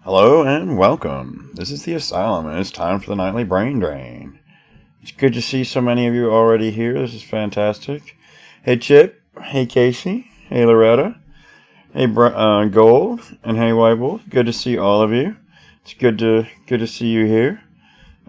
Hello and welcome. This is the Asylum, and it's time for the nightly brain drain. It's good to see so many of you already here. This is fantastic. Hey Chip, hey Casey, hey Loretta, hey Gold, and hey White Wolf. Good to see all of you. It's good to see you here.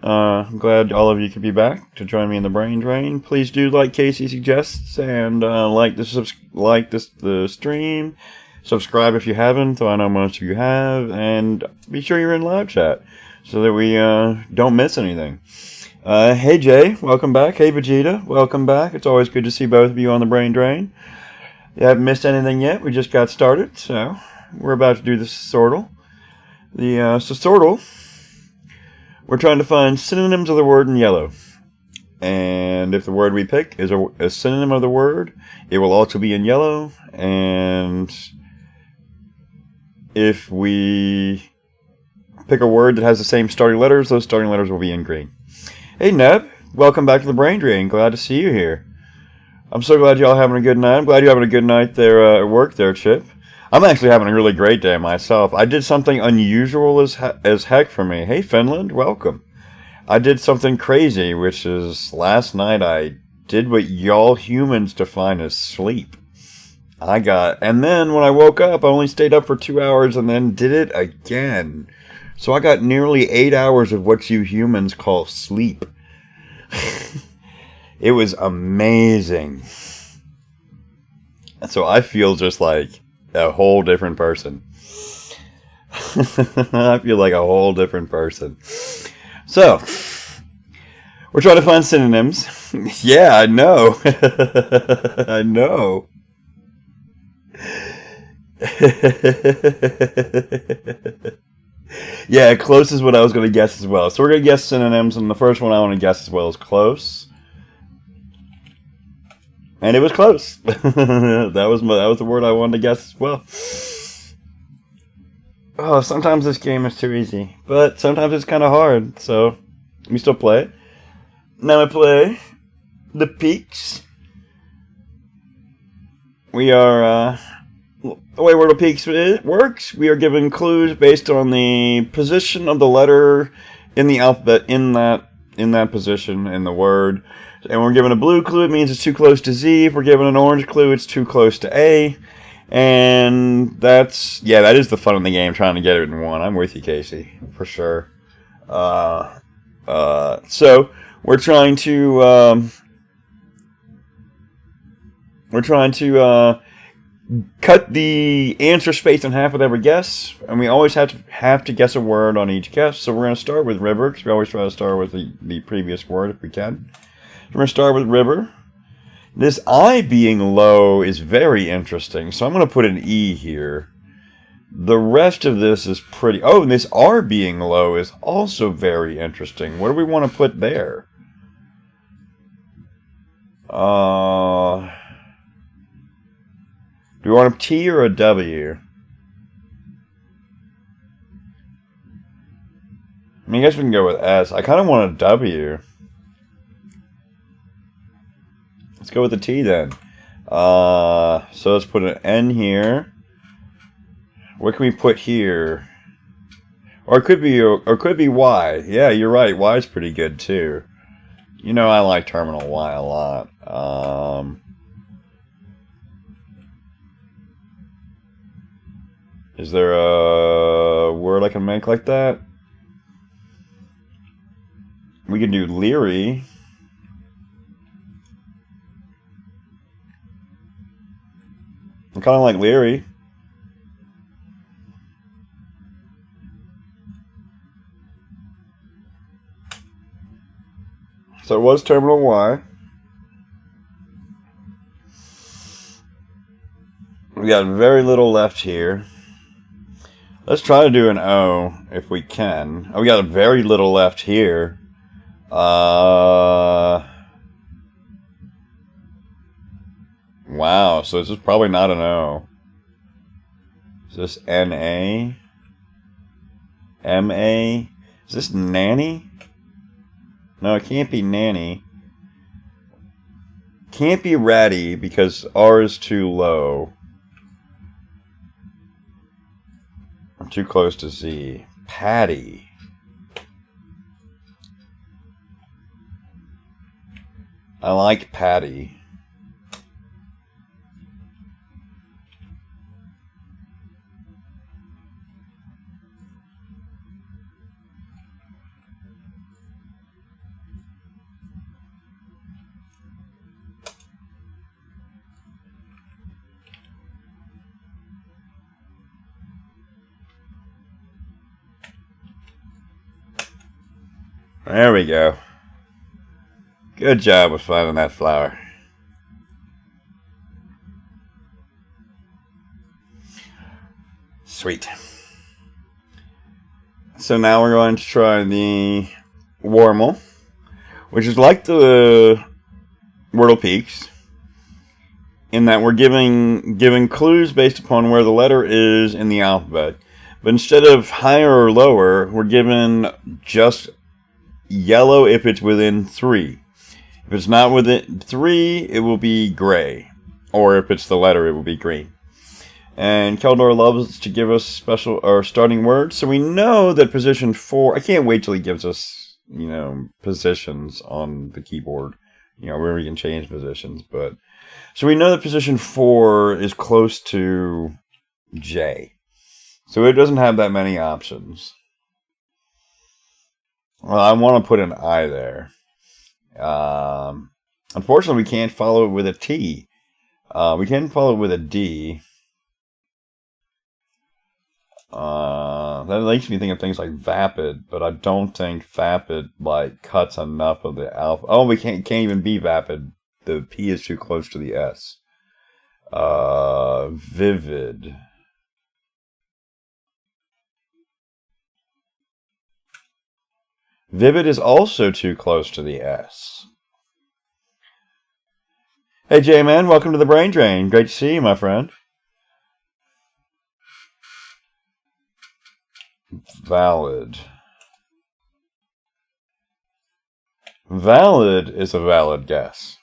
I'm glad all of you could be back to join me in the brain drain. Please do like Casey suggests and like the stream. Subscribe if you haven't, though I know most of you have, and be sure you're in live chat so that we don't miss anything. Hey Jay, welcome back. Hey Vegeta, welcome back. It's always good to see both of you on the brain drain. You haven't missed anything yet. We just got started, so we're about to do the Sortle. So Sortle, we're trying to find synonyms of the word in yellow. And if the word we pick is a synonym of the word, it will also be in yellow, and if we pick a word that has the same starting letters, those starting letters will be in green. Hey Neb, welcome back to the Brain Drain. Glad to see you here. I'm so glad y'all having a good night. I'm glad you're having a good night there at work there, Chip. I'm actually having a really great day myself. I did something unusual as heck for me. Hey Finland, welcome. I did something crazy, which is last night I did what y'all humans define as sleep. And then when I woke up, I only stayed up for 2 hours and then did it again. So I got nearly 8 hours of what you humans call sleep. It was amazing. So I feel just like a whole different person. I feel like a whole different person. So, we're trying to find synonyms. Yeah, I know. I know. Yeah, close is what I was going to guess as well. So we're going to guess synonyms, and the first one I want to guess as well is close. And it was close. that was the word I wanted to guess as well. Oh, sometimes this game is too easy, but sometimes it's kind of hard, so we still play it. Now I play the Peaks. We are, the way Wordle Peaks works, we are given clues based on the position of the letter in the alphabet in that position in the word. And when we're given a blue clue, it means it's too close to Z. If we're given an orange clue, it's too close to A. And that is the fun of the game, trying to get it in one. I'm with you, Casey, for sure. So we're trying to cut the answer space in half with every guess, and we always have to guess a word on each guess. So we're going to start with river, because we always try to start with the previous word if we can. So we're going to start with river. This I being low is very interesting, so I'm going to put an E here. The rest of this is pretty... Oh, and this R being low is also very interesting. What do we want to put there? Do we want a T or a W? I guess we can go with S. I kind of want a W. Let's go with the T then. So let's put an N here. What can we put here? Or it could be Y. Yeah, you're right. Y is pretty good too. You know I like terminal Y a lot. Is there a word I can make like that? We can do leery. I kind of like leery. So it was terminal Y. We got very little left here. Let's try to do an O if we can. Oh, we got very little left here. Wow, so this is probably not an O. Is this N-A? M-A? Is this nanny? No, it can't be nanny. Can't be ratty because R is too low. Too close to Z. Patty. I like Patty. There we go. Good job with finding that flower. Sweet. So now we're going to try the Wordle, which is like the Wordle Peaks, in that we're giving clues based upon where the letter is in the alphabet. But instead of higher or lower, we're given just yellow if it's within 3. If it's not within 3, it will be gray. Or if it's the letter, it will be green. And Keldor loves to give us special or starting words. So we know that position 4, I can't wait till he gives us, positions on the keyboard, where we can change positions. But so we know that position 4 is close to J. So it doesn't have that many options. Well, I want to put an I there. Unfortunately, we can't follow it with a T. We can follow it with a D. That makes me think of things like vapid, but I don't think vapid cuts enough of the alpha. Oh, we can't even be vapid. The P is too close to the S. Vivid. Vivid is also too close to the S. Hey, J-Man, welcome to the Brain Drain. Great to see you, my friend. Valid. Valid is a valid guess.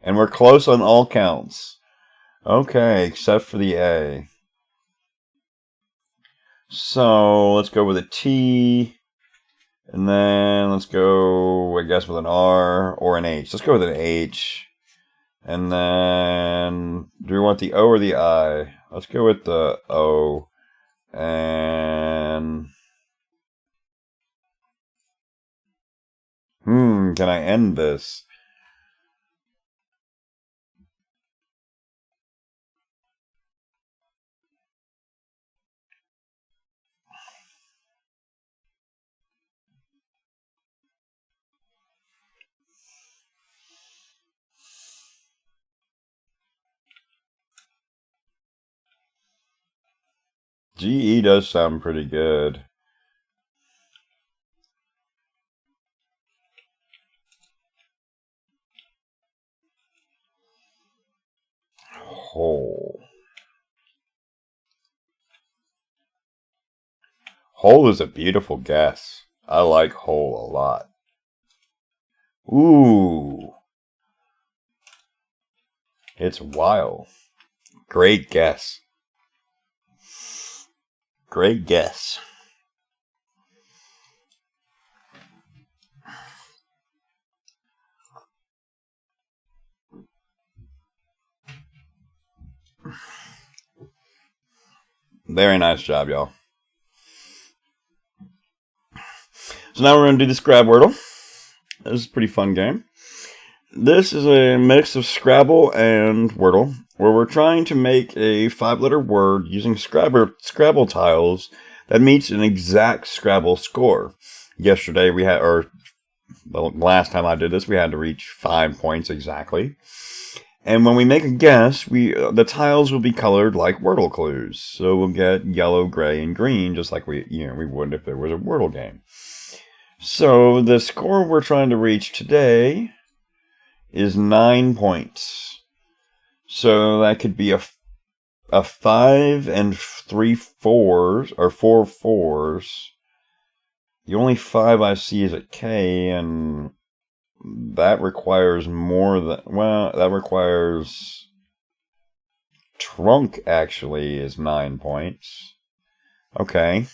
And we're close on all counts. Okay, except for the A. So let's go with a T, and then let's go, I guess, with an R or an H. Let's go with an H. And then, do we want the O or the I? Let's go with the O. And can I end this? GE does sound pretty good. Whole. Whole is a beautiful guess. I like whole a lot. Ooh. It's wild. Great guess. Great guess. Very nice job, y'all. So now we're going to do the Scrab Wordle. This is a pretty fun game. This is a mix of Scrabble and Wordle, where we're trying to make a 5-letter word using Scrabble tiles that meets an exact Scrabble score. Yesterday we had, or the last time I did this, we had to reach 5 points exactly. And when we make a guess, the tiles will be colored like Wordle clues. So we'll get yellow, gray, and green, just like we would if there was a Wordle game. So the score we're trying to reach today is 9 points. So that could be a 5 and 3 4s, or 4 4s. The only 5 I see is a K, and that requires more than, well, that requires Trunk actually is 9 points. Okay.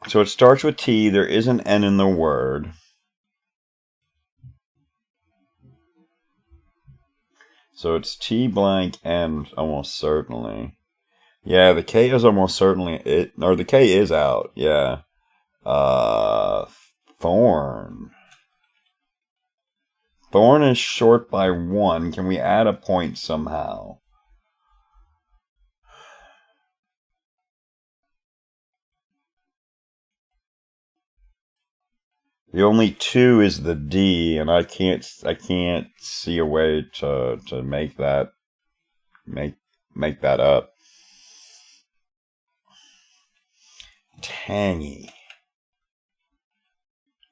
So it starts with T. There is an N in the word. So it's T blank N almost certainly. Yeah, the K is almost certainly it. Or the K is out. Yeah. Thorn. Thorn is short by 1. Can we add a point somehow? The only 2 is the D, and I can't see a way to make that up. Tangy.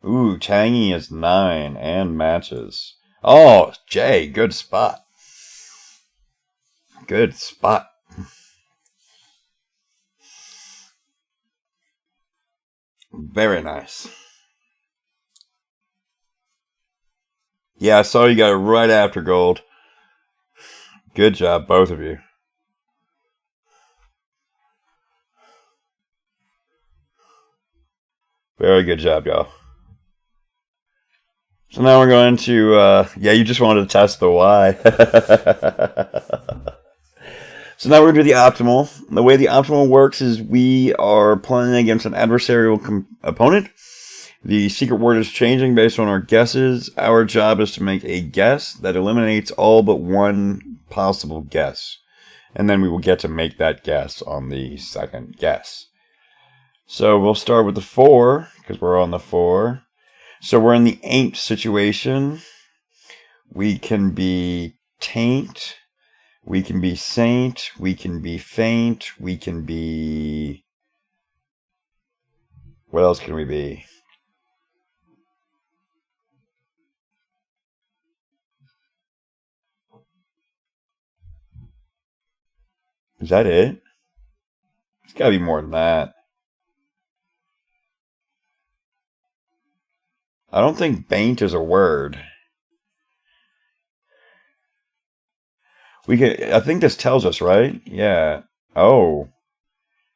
Ooh, tangy is 9 and matches. Oh, J, good spot. Good spot. Very nice. Yeah, I saw you got it right after gold. Good job, both of you. Very good job, y'all. So now we're going to, yeah, you just wanted to test the Y. So now we're going to do the optimal. The way the optimal works is we are playing against an adversarial opponent. The secret word is changing based on our guesses. Our job is to make a guess that eliminates all but one possible guess. And then we will get to make that guess on the second guess. So we'll start with the 4, because we're on the 4. So we're in the ain't situation. We can be taint. We can be saint. We can be faint. We can be... What else can we be? Is that it? It's got to be more than that. I don't think baint is a word. We can. I think this tells us, right? Yeah. Oh.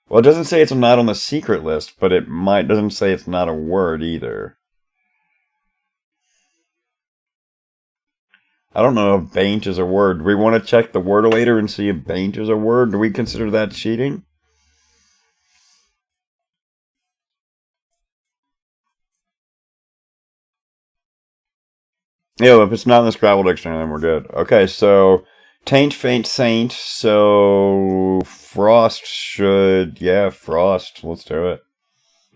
Well, it doesn't say it's not on the secret list, but it doesn't say it's not a word either. I don't know if baint is a word. Do we want to check the Wordleator and see if baint is a word? Do we consider that cheating? Yeah, if it's not in the Scrabble dictionary, then we're good. Okay, so taint, faint, saint. So frost should, yeah, frost. Let's do it.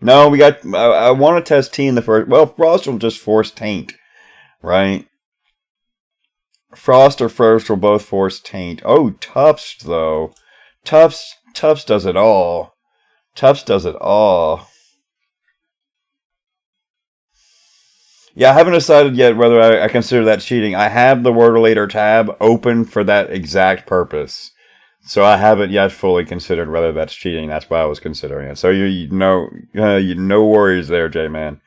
No, we got. I want to test T in the first. Well, frost will just force taint, right? Frost or first will both force taint. Oh, Tufts though. Tufts does it all. Tufts does it all. Yeah, I haven't decided yet whether I consider that cheating. I have the Wordleator tab open for that exact purpose. So I haven't yet fully considered whether that's cheating. That's why I was considering it. So you no worries there, J-Man.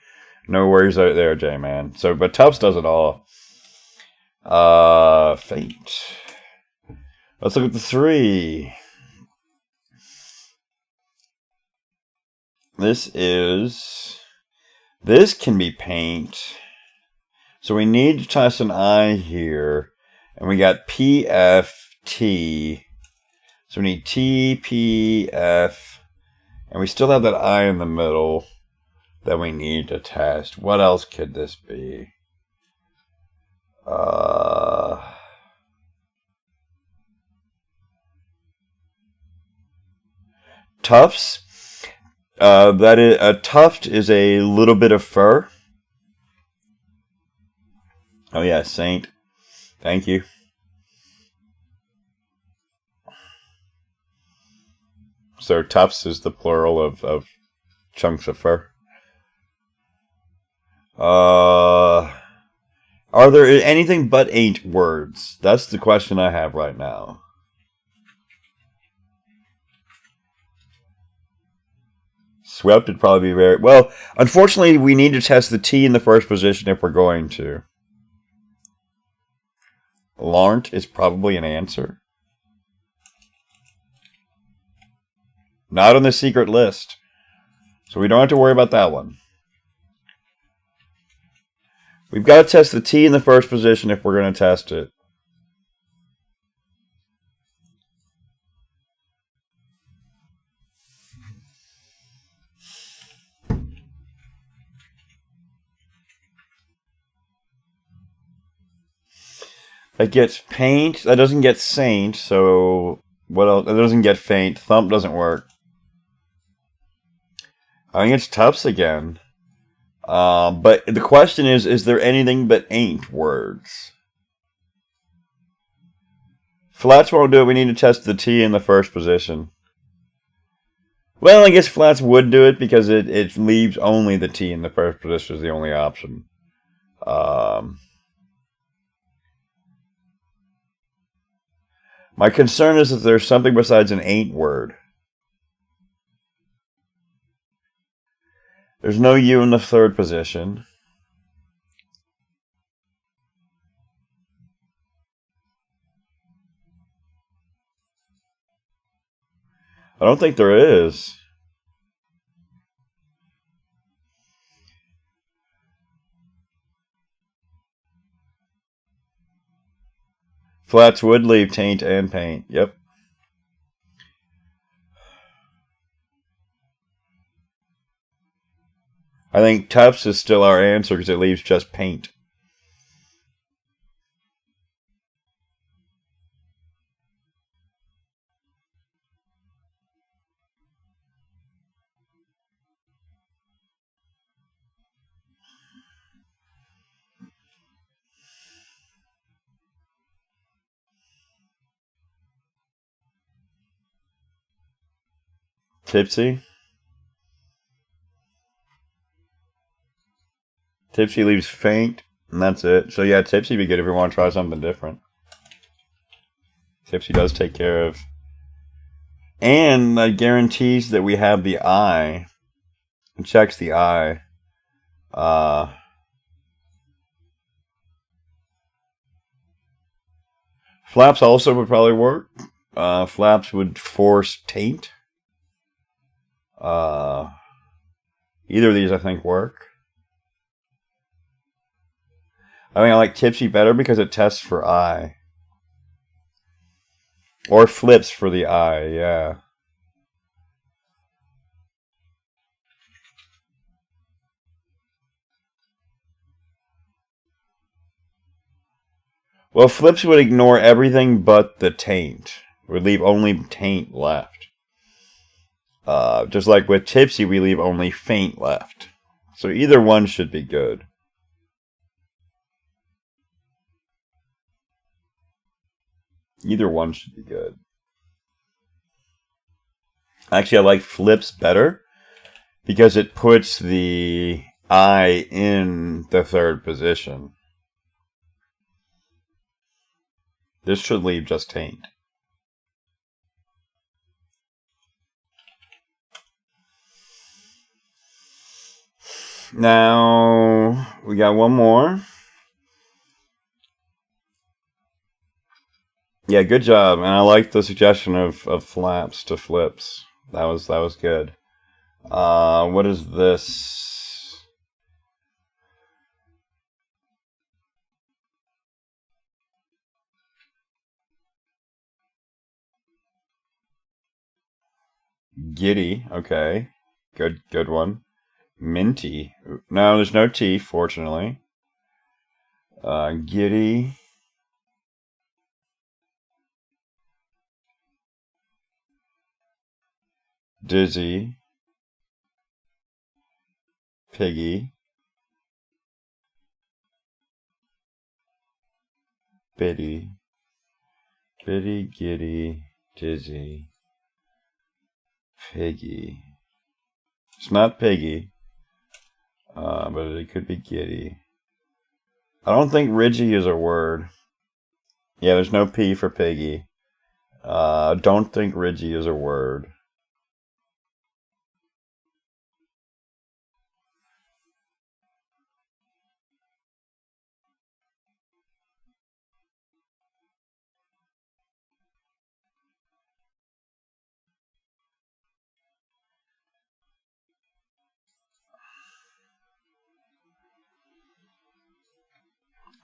No worries there, J-Man. So, but Tufts does it all. Faint. Let's look at the 3. This can be paint. So we need to test an I here. And we got P, F, T. So we need T, P, F. And we still have that I in the middle that we need to test. What else could this be? Tufts. That is a tuft is a little bit of fur. Oh yeah, saint. Thank you. So tufts is the plural of chunks of fur. Are there anything but 8 words? That's the question I have right now. Swept would probably be very... Well, unfortunately, we need to test the T in the first position if we're going to. Larnt is probably an answer. Not on the secret list. So we don't have to worry about that one. We've got to test the T in the first position if we're going to test it. That gets paint. That doesn't get saint. So what else? That doesn't get faint. Thump doesn't work. I think it's Tufts again. But the question is there anything but ain't words? Flats won't do it. We need to test the T in the first position. Well, I guess flats would do it because it leaves only the T in the first position as the only option. My concern is that there's something besides an ain't word. There's no U in the third position. I don't think there is. Flats would leave taint and paint. Yep. I think Tufts is still our answer because it leaves just paint. Tipsy? Tipsy leaves faint, and that's it. So yeah, Tipsy would be good if we want to try something different. Tipsy does take care of. And that guarantees that we have the I. It checks the I. Flaps also would probably work. Flaps would force taint. Either of these I think work. I think I like Tipsy better because it tests for I. Or flips for the I, yeah. Well, flips would ignore everything but the taint. Would leave only taint left. Just like with Tipsy, we leave only faint left. So either one should be good. Either one should be good. Actually, I like flips better because it puts the I in the third position. This should leave just taint. Now, we got one more. Yeah, good job. And I like the suggestion of flaps to flips. That was good. What is this? Giddy. Okay. Good one. Minty. No, there's no T, fortunately. Giddy. Dizzy. Piggy. Biddy. Biddy, giddy, dizzy. Piggy. It's not piggy. But it could be giddy. I don't think ridgy is a word. Yeah, there's no P for piggy. Don't think ridgy is a word.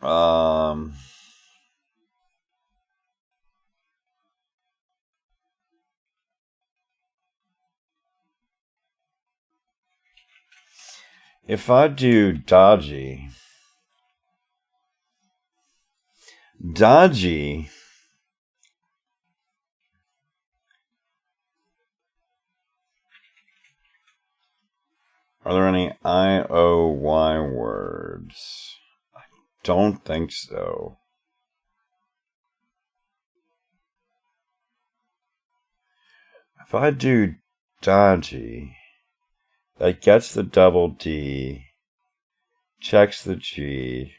If I do dodgy, are there any I-O-Y words? I don't think so. If I do dodgy, that gets the double D, checks the G.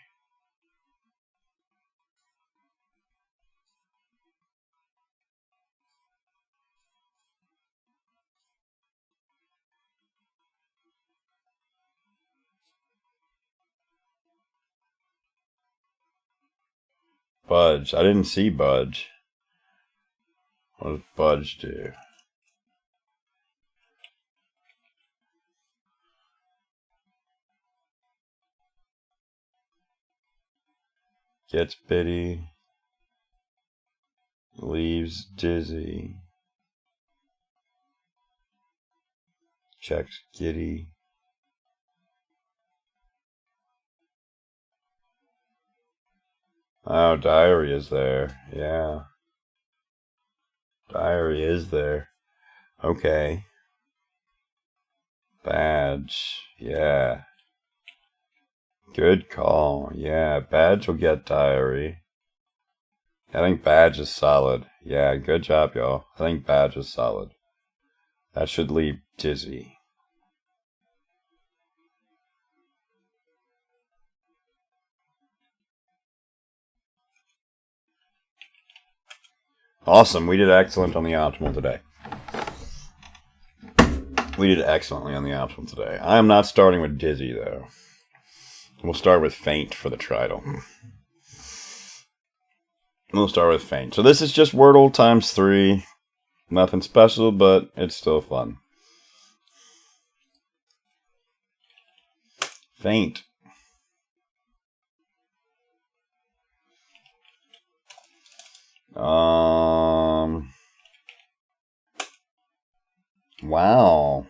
Budge. I didn't see budge. What does budge do? Gets bitty. Leaves dizzy. Checks giddy. Oh, diary is there. Yeah. Diary is there. Okay. Badge. Yeah. Good call. Yeah, badge will get diary. I think badge is solid. Yeah, good job, y'all. I think badge is solid. That should leave dizzy. Awesome. We did excellent on the optimal today. We did excellently on the optimal today. I am not starting with dizzy, though. We'll start with faint for the tridal. We'll start with faint. So this is just Wordle times 3. Nothing special, but it's still fun. Faint. Wow.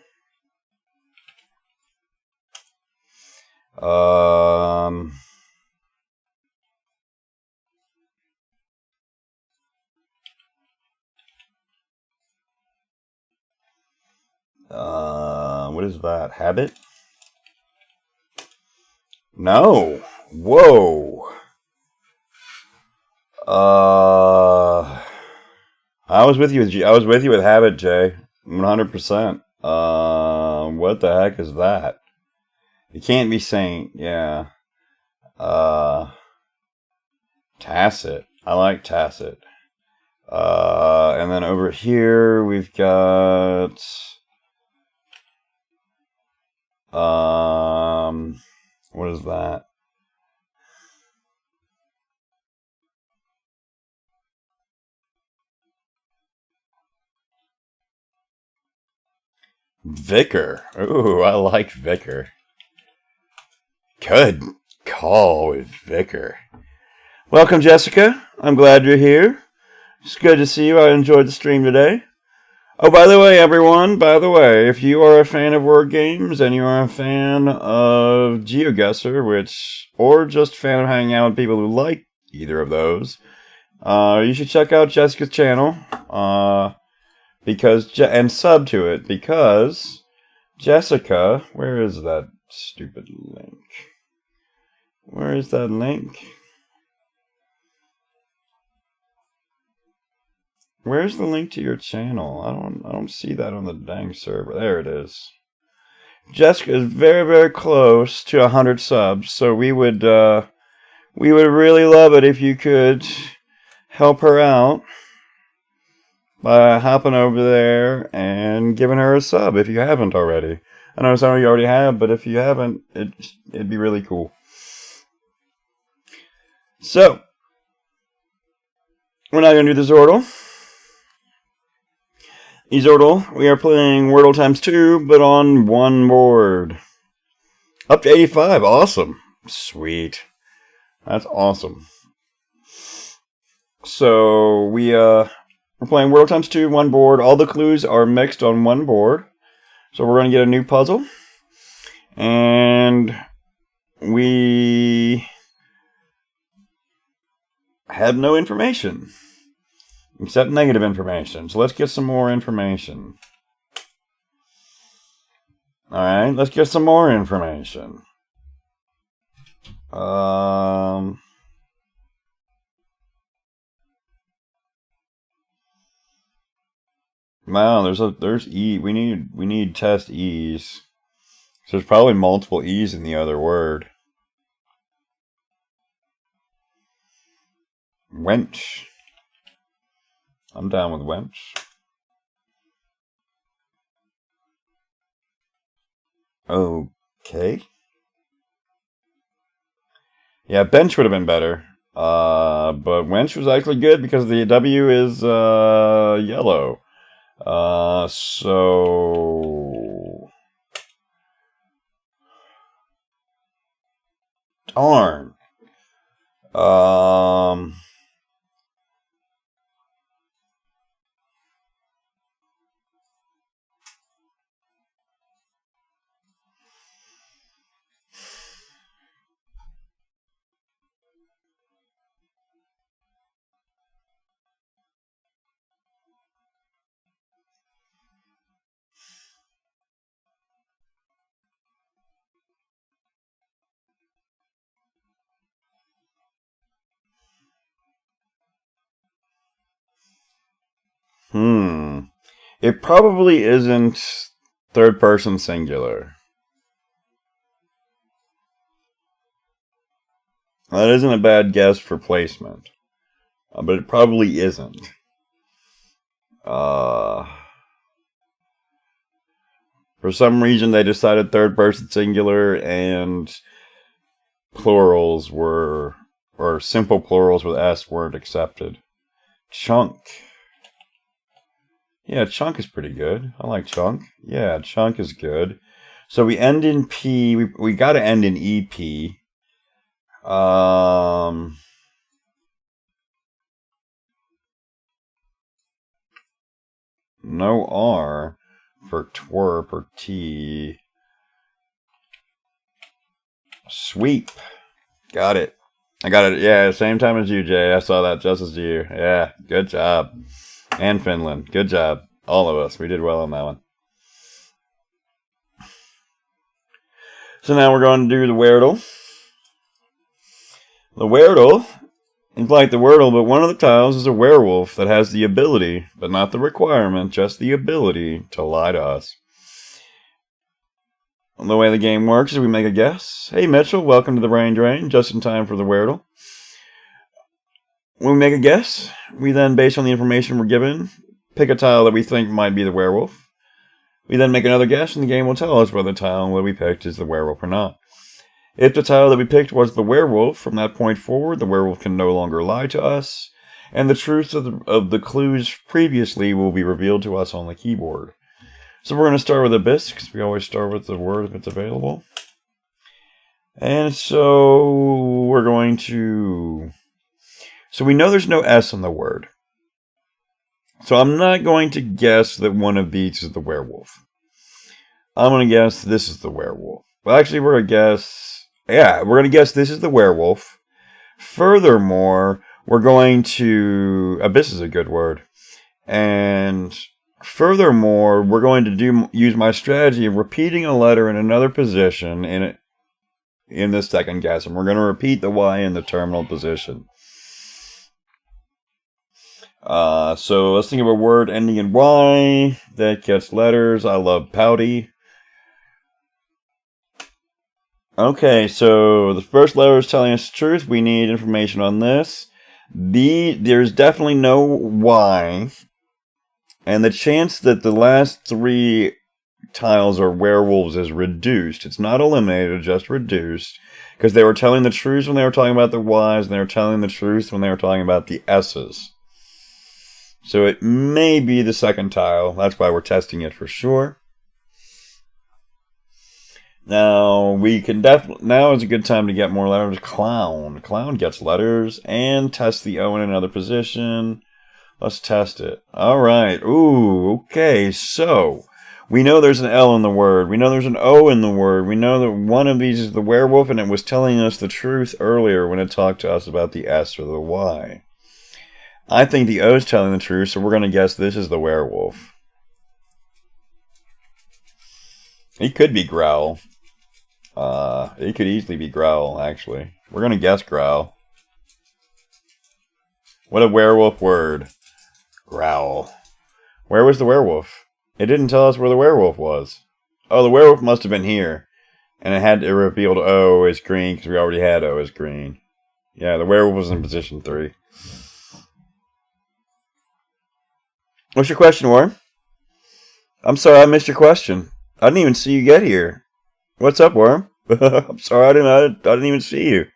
What is that? Habit? No. Whoa. I was with you with habit, Jay. 100%. What the heck is that? It can't be saint. Yeah. Tacit. I like tacit. And then over here we've got what is that? Vicar. Ooh, I like Vicar. Good call with Vicar. Welcome, Jessica. I'm glad you're here. It's good to see you. I enjoyed the stream today. Oh, by the way, everyone, if you are a fan of word games and you are a fan of GeoGuessr, or just a fan of hanging out with people who like either of those, you should check out Jessica's channel. And sub to it, because Jessica, where is that stupid link? Where is that link? Where's the link to your channel? I don't see that on the dang server. There it is. Jessica is very, very close to 100 subs, so we would really love it if you could help her out by hopping over there and giving her a sub if you haven't already. I know some of you already have, but if you haven't, it'd be really cool. So, we're not going to do the Wordle. Wordle, we are playing Wordle times 2, but on one board. Up to 85, awesome. Sweet. That's awesome. So we're playing Wordle times 2, one board. All the clues are mixed on one board. So we're going to get a new puzzle. And we have no information. Except negative information. So let's get some more information. Alright, let's get some more information. Wow, there's E. We need test E's. So there's probably multiple E's in the other word. Wench. I'm down with wench. Okay. Yeah, bench would have been better. But wench was actually good because the W is yellow. So darn. It probably isn't third person singular. That isn't a bad guess for placement. But it probably isn't. For some reason they decided third person singular and plurals were, or simple plurals with S weren't accepted. Chunk. Yeah, chunk is pretty good. I like chunk. Yeah, chunk is good. So we end in P. We got to end in EP. No R for twerp or T. Sweep. Got it. I got it. Yeah, same time as you, Jay. I saw that just as you. Yeah, good job. And Finland. Good job. All of us. We did well on that one. So now we're going to do the Wordle. The Wordle is like the Wordle, but one of the tiles is a werewolf that has the ability, but not the requirement, just the ability to lie to us. The way the game works is we make a guess. Hey Mitchell, welcome to the Brain Drain, just in time for the Wordle. When we make a guess, we then, based on the information we're given, pick a tile that we think might be the werewolf. We then make another guess, and the game will tell us whether the tile that we picked is the werewolf or not. If the tile that we picked was the werewolf, from that point forward, the werewolf can no longer lie to us, and the truth of the clues previously will be revealed to us on the keyboard. So we're going to start with abyss, because we always start with the word if it's available. And so we're going to... So we know there's no S in the word. So I'm not going to guess that one of these is the werewolf. I'm going to guess this is the werewolf. Well, actually, we're going to guess... Yeah, we're going to guess this is the werewolf. Furthermore, we're going to... Abyss is a good word. And furthermore, we're going to use my strategy of repeating a letter in another position in the second guess. And we're going to repeat the Y in the terminal position. So let's think of a word ending in Y that gets letters. I love pouty. Okay, so the first letter is telling us the truth. We need information on this. There's definitely no Y. And the chance that the last three tiles are werewolves is reduced. It's not eliminated, just reduced. Because they were telling the truth when they were talking about the Y's, and they were telling the truth when they were talking about the S's. So it may be the second tile. That's why we're testing it for sure. Now we can definitely. Now is a good time to get more letters. Clown. Clown gets letters and test the O in another position. Let's test it. All right. Ooh. Okay. So we know there's an L in the word. We know there's an O in the word. We know that one of these is the werewolf, and it was telling us the truth earlier when it talked to us about the S or the Y. I think the O is telling the truth, so we're going to guess this is the werewolf. It could be Growl. It could easily be Growl, actually. We're going to guess Growl. What a werewolf word. Growl. Where was the werewolf? It didn't tell us where the werewolf was. Oh, the werewolf must have been here. And it had to revealed O as green, because we already had O as green. Yeah, the werewolf was in position 3. What's your question, Worm? I'm sorry, I missed your question. I didn't even see you get here. What's up, Worm? I'm sorry, I didn't even see you.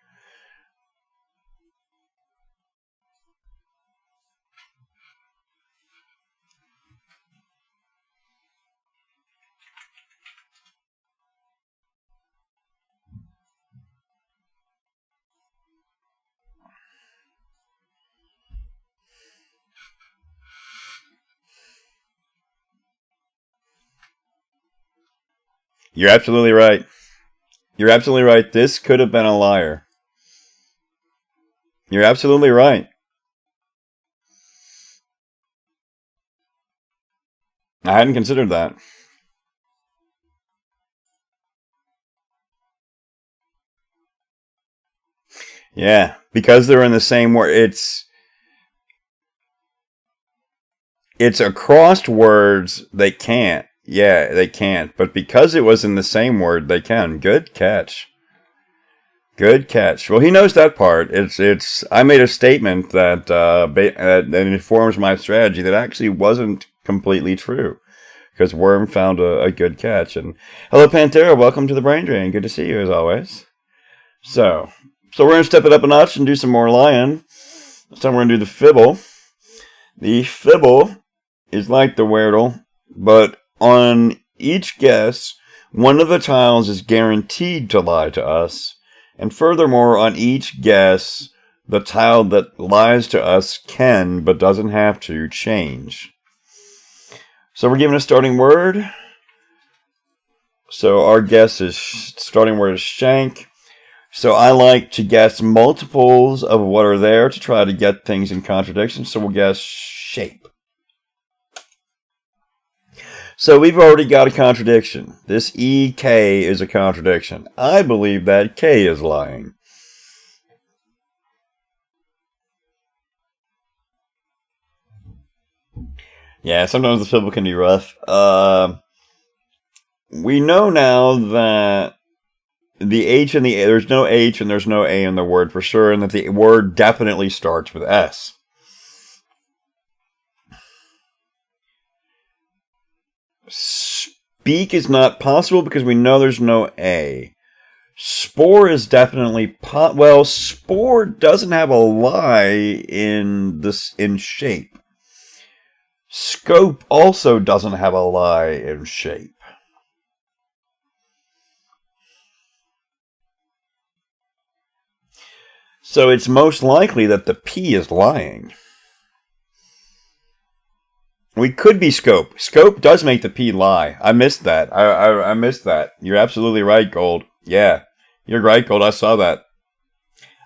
You're absolutely right. You're absolutely right. This could have been a liar. You're absolutely right. I hadn't considered that. Yeah, because they're in the same word. It's across words. They can't. Yeah, they can't. But because it was in the same word, they can. Good catch. Good catch. Well, he knows that part. I made a statement that that informs my strategy that actually wasn't completely true, because Worm found a good catch. And hello, Pantera. Welcome to the Brain Drain. Good to see you as always. So we're gonna step it up a notch and do some more lion. This time we're gonna do the fibble. The fibble is like the Wordle, but on each guess, one of the tiles is guaranteed to lie to us. And furthermore, on each guess, the tile that lies to us can, but doesn't have to, change. So we're given a starting word. So our guess is, starting word is shank. So I like to guess multiples of what are there to try to get things in contradiction. So we'll guess shape. So we've already got a contradiction. This EK is a contradiction. I believe that K is lying. Yeah, sometimes the fibble can be rough. We know now that the H and the A, there's no H and there's no A in the word for sure, and that the word definitely starts with S. Speak is not possible because we know there's no A. Spore is definitely well, spore doesn't have a lie in shape. Scope also doesn't have a lie in shape. So it's most likely that the P is lying. We could be scope. Scope does make the P lie. I missed that. I missed that. You're absolutely right, Gold. Yeah, you're right, Gold. I saw that.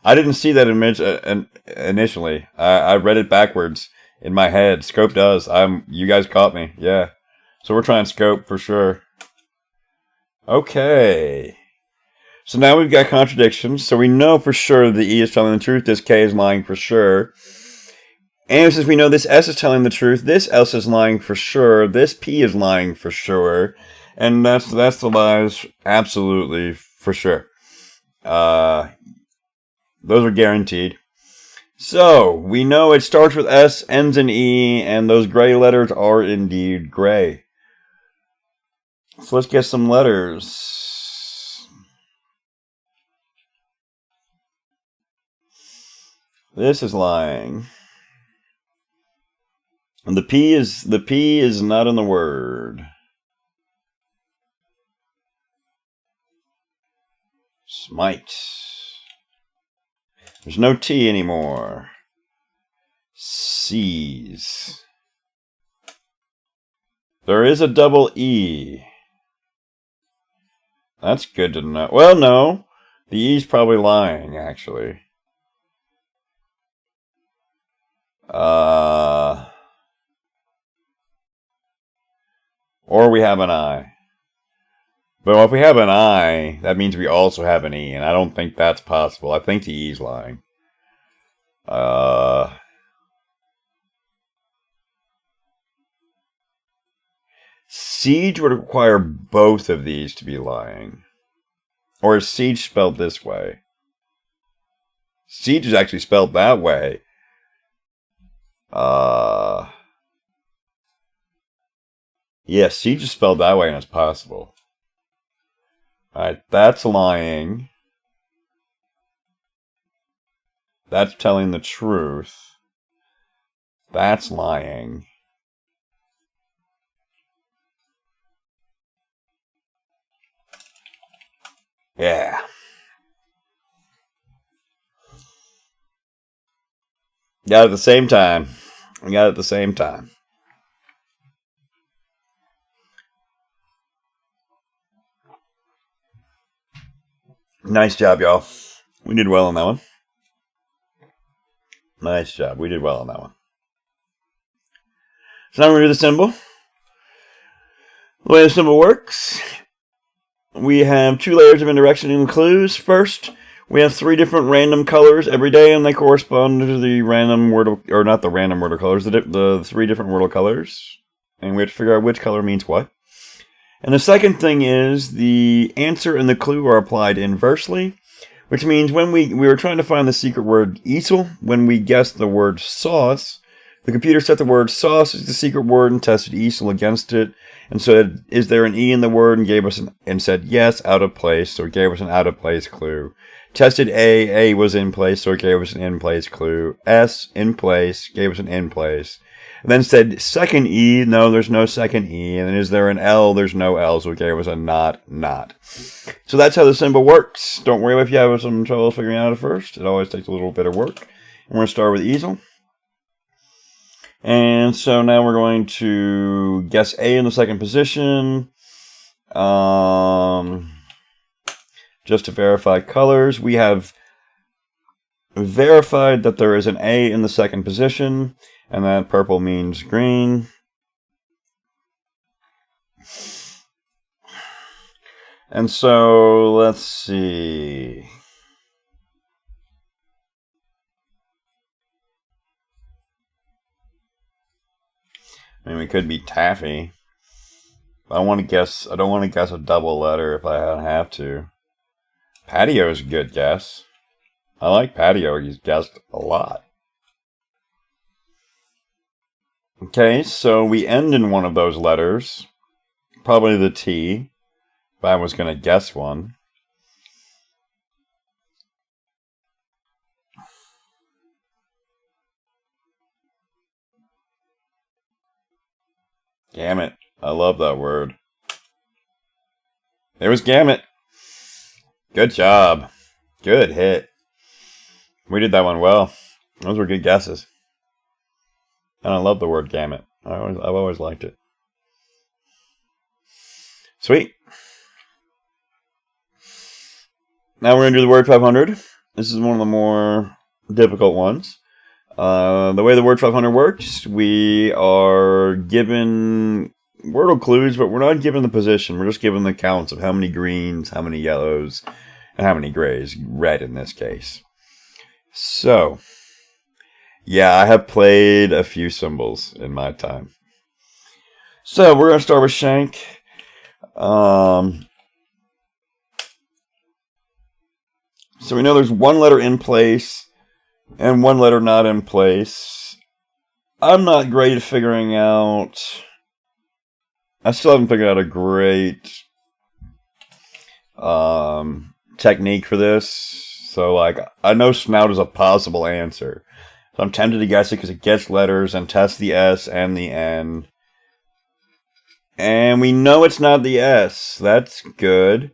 I didn't see that initially. I read it backwards in my head. Scope does. You guys caught me. Yeah. So we're trying scope for sure. Okay. So now we've got contradictions. So we know for sure the E is telling the truth. This K is lying for sure. And since we know this S is telling the truth, this S is lying for sure, this P is lying for sure, and that's the lies absolutely for sure. Those are guaranteed. So, we know it starts with S, ends in E, and those gray letters are indeed gray. So let's get some letters. This is lying. And the P is not in the word. Smite. There's no T anymore. Seize. There is a double E. That's good to know. Well, no. The E's probably lying, actually. Or we have an I. But if we have an I, that means we also have an E, and I don't think that's possible. I think the E's lying. Siege would require both of these to be lying. Or is siege spelled this way? Siege is actually spelled that way. Yeah, siege is spelled that way and it's possible. Alright, that's lying. That's telling the truth. That's lying. Yeah. Got it at the same time. We got it at the same time. Nice job, y'all. We did well on that one. Nice job. We did well on that one. So now we're going to do the symbol. The way the symbol works, we have 2 layers of indirection and clues. First, we have 3 different random colors every day, and they correspond to the random Wordle, or not the random Wordle colors, the 3 different Wordle colors. And we have to figure out which color means what. And the second thing is the answer and the clue are applied inversely, which means when we were trying to find the secret word easel, when we guessed the word sauce, the computer set the word sauce as the secret word and tested easel against it, and said, is there an E in the word, and gave us and said yes, out of place, so it gave us an out of place clue. Tested A was in place, so it gave us an in place clue. S, in place, gave us an in place. And then said second E, no, there's no second E. And then is there an L, there's no L, so it gave us a not. So that's how the symbol works. Don't worry if you have some trouble figuring it out at first. It always takes a little bit of work. And we're going to start with easel. And so now we're going to guess A in the second position. Just to verify colors, we have verified that there is an A in the second position, and that purple means green. And so, let's see. I mean, we could be taffy. I don't want to guess a double letter if I have to. Patio is a good guess. I like patio. He's guessed a lot. Okay, so we end in one of those letters. Probably the T, if I was going to guess one. Gamut. I love that word. It was gamut. Good job. Good hit. We did that one well. Those were good guesses. And I love the word gamut. I've always liked it. Sweet. Now we're going to do the word 500. This is one of the more difficult ones. The way the word 500 works, we are given Wordle clues, but we're not given the position. We're just given the counts of how many greens, how many yellows, and how many grays. Red in this case. So, yeah, I have played a few symbols in my time. So, we're going to start with shank. So we know there's one letter in place and one letter not in place. I'm not great at figuring out. I still haven't figured out a great technique for this. So, like, I know snout is a possible answer. So I'm tempted to guess it because it gets letters and tests the S and the N. And we know it's not the S. That's good.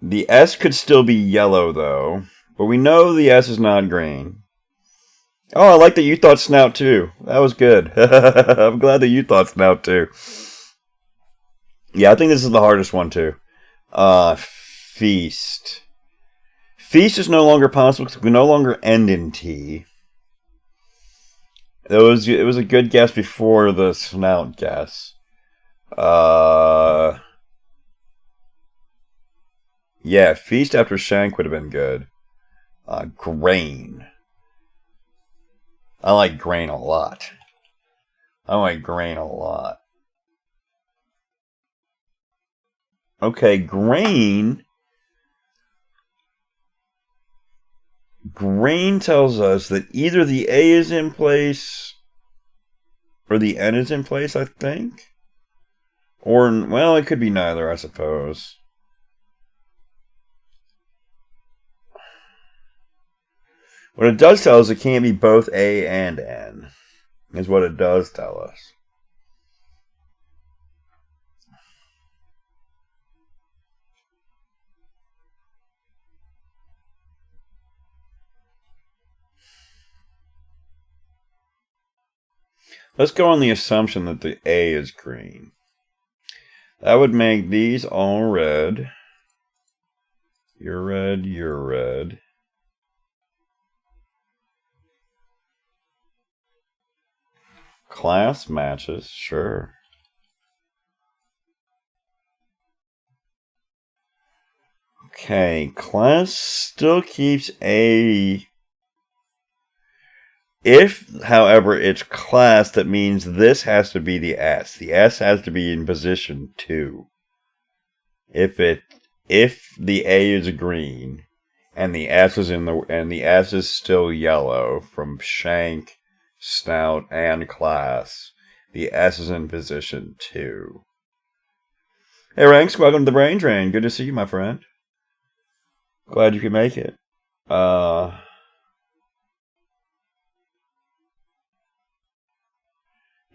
The S could still be yellow, though. But we know the S is not green. Oh, I like that you thought snout, too. That was good. I'm glad that you thought snout, too. Yeah, I think this is the hardest one, too. Feast. Feast is no longer possible because we no longer end in T. It was a good guess before the snout guess. Yeah, feast after shank would have been good. Grain. I like grain a lot. Okay, grain. Grain tells us that either the A is in place or the N is in place, I think. Or, well, it could be neither, I suppose. What it does tell us, it can't be both A and N, is what it does tell us. Let's go on the assumption that the A is green. That would make these all red. You're red, you're red. Class matches, sure. Okay, class still keeps A. If, however, it's class, that means this has to be the S. The S has to be in position 2. If the A is green and the S is still yellow from shank, snout, and class, the S is in position 2. Hey Ranks, welcome to the Brain Drain. Good to see you, my friend. Glad you could make it.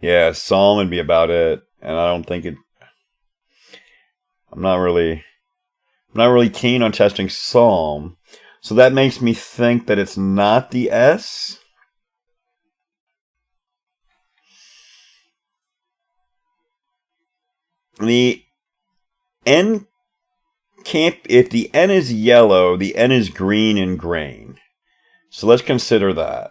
Yeah, Psalm would be about it, and I don't think it. I'm not really keen on testing Psalm, so that makes me think that it's not the S. The N can't. If the N is yellow, the N is green in grain. So let's consider that.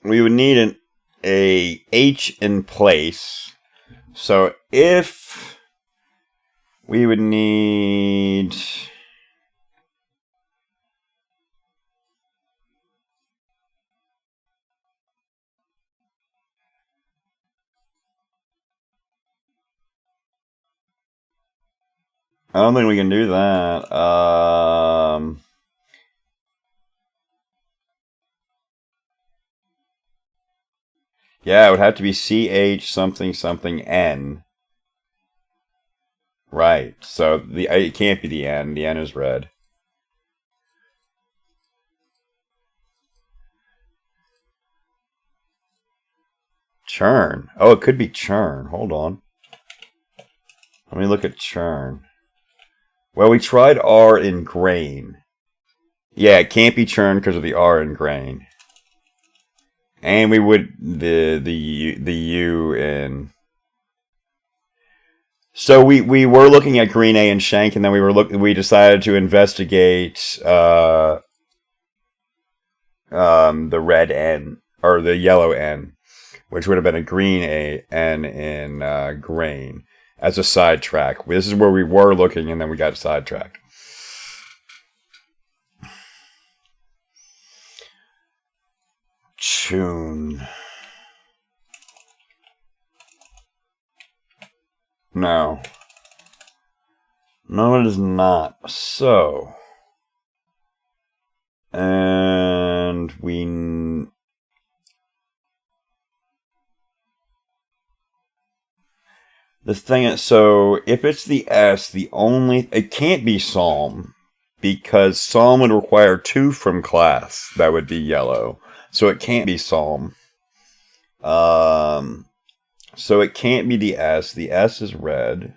We would need a H in place. So if we would need. I don't think we can do that. Yeah, it would have to be CH something something N. Right. So it can't be the N. The N is red. Churn. Oh, it could be churn. Hold on. Let me look at churn. Well, we tried R in grain. Yeah, it can't be churn because of the R in grain. And we would the U in. So we were looking at green A and shank, and then we decided to investigate the red N or the yellow N, which would have been a green A N in grain as a sidetrack. This is where we were looking, and then we got sidetracked. Tune. No. No, it is not. So. And we. The thing is, so if it's the S, it can't be Psalm. because psalm would require 2 from class. That would be yellow. So it can't be psalm. So it can't be the S. The S is red.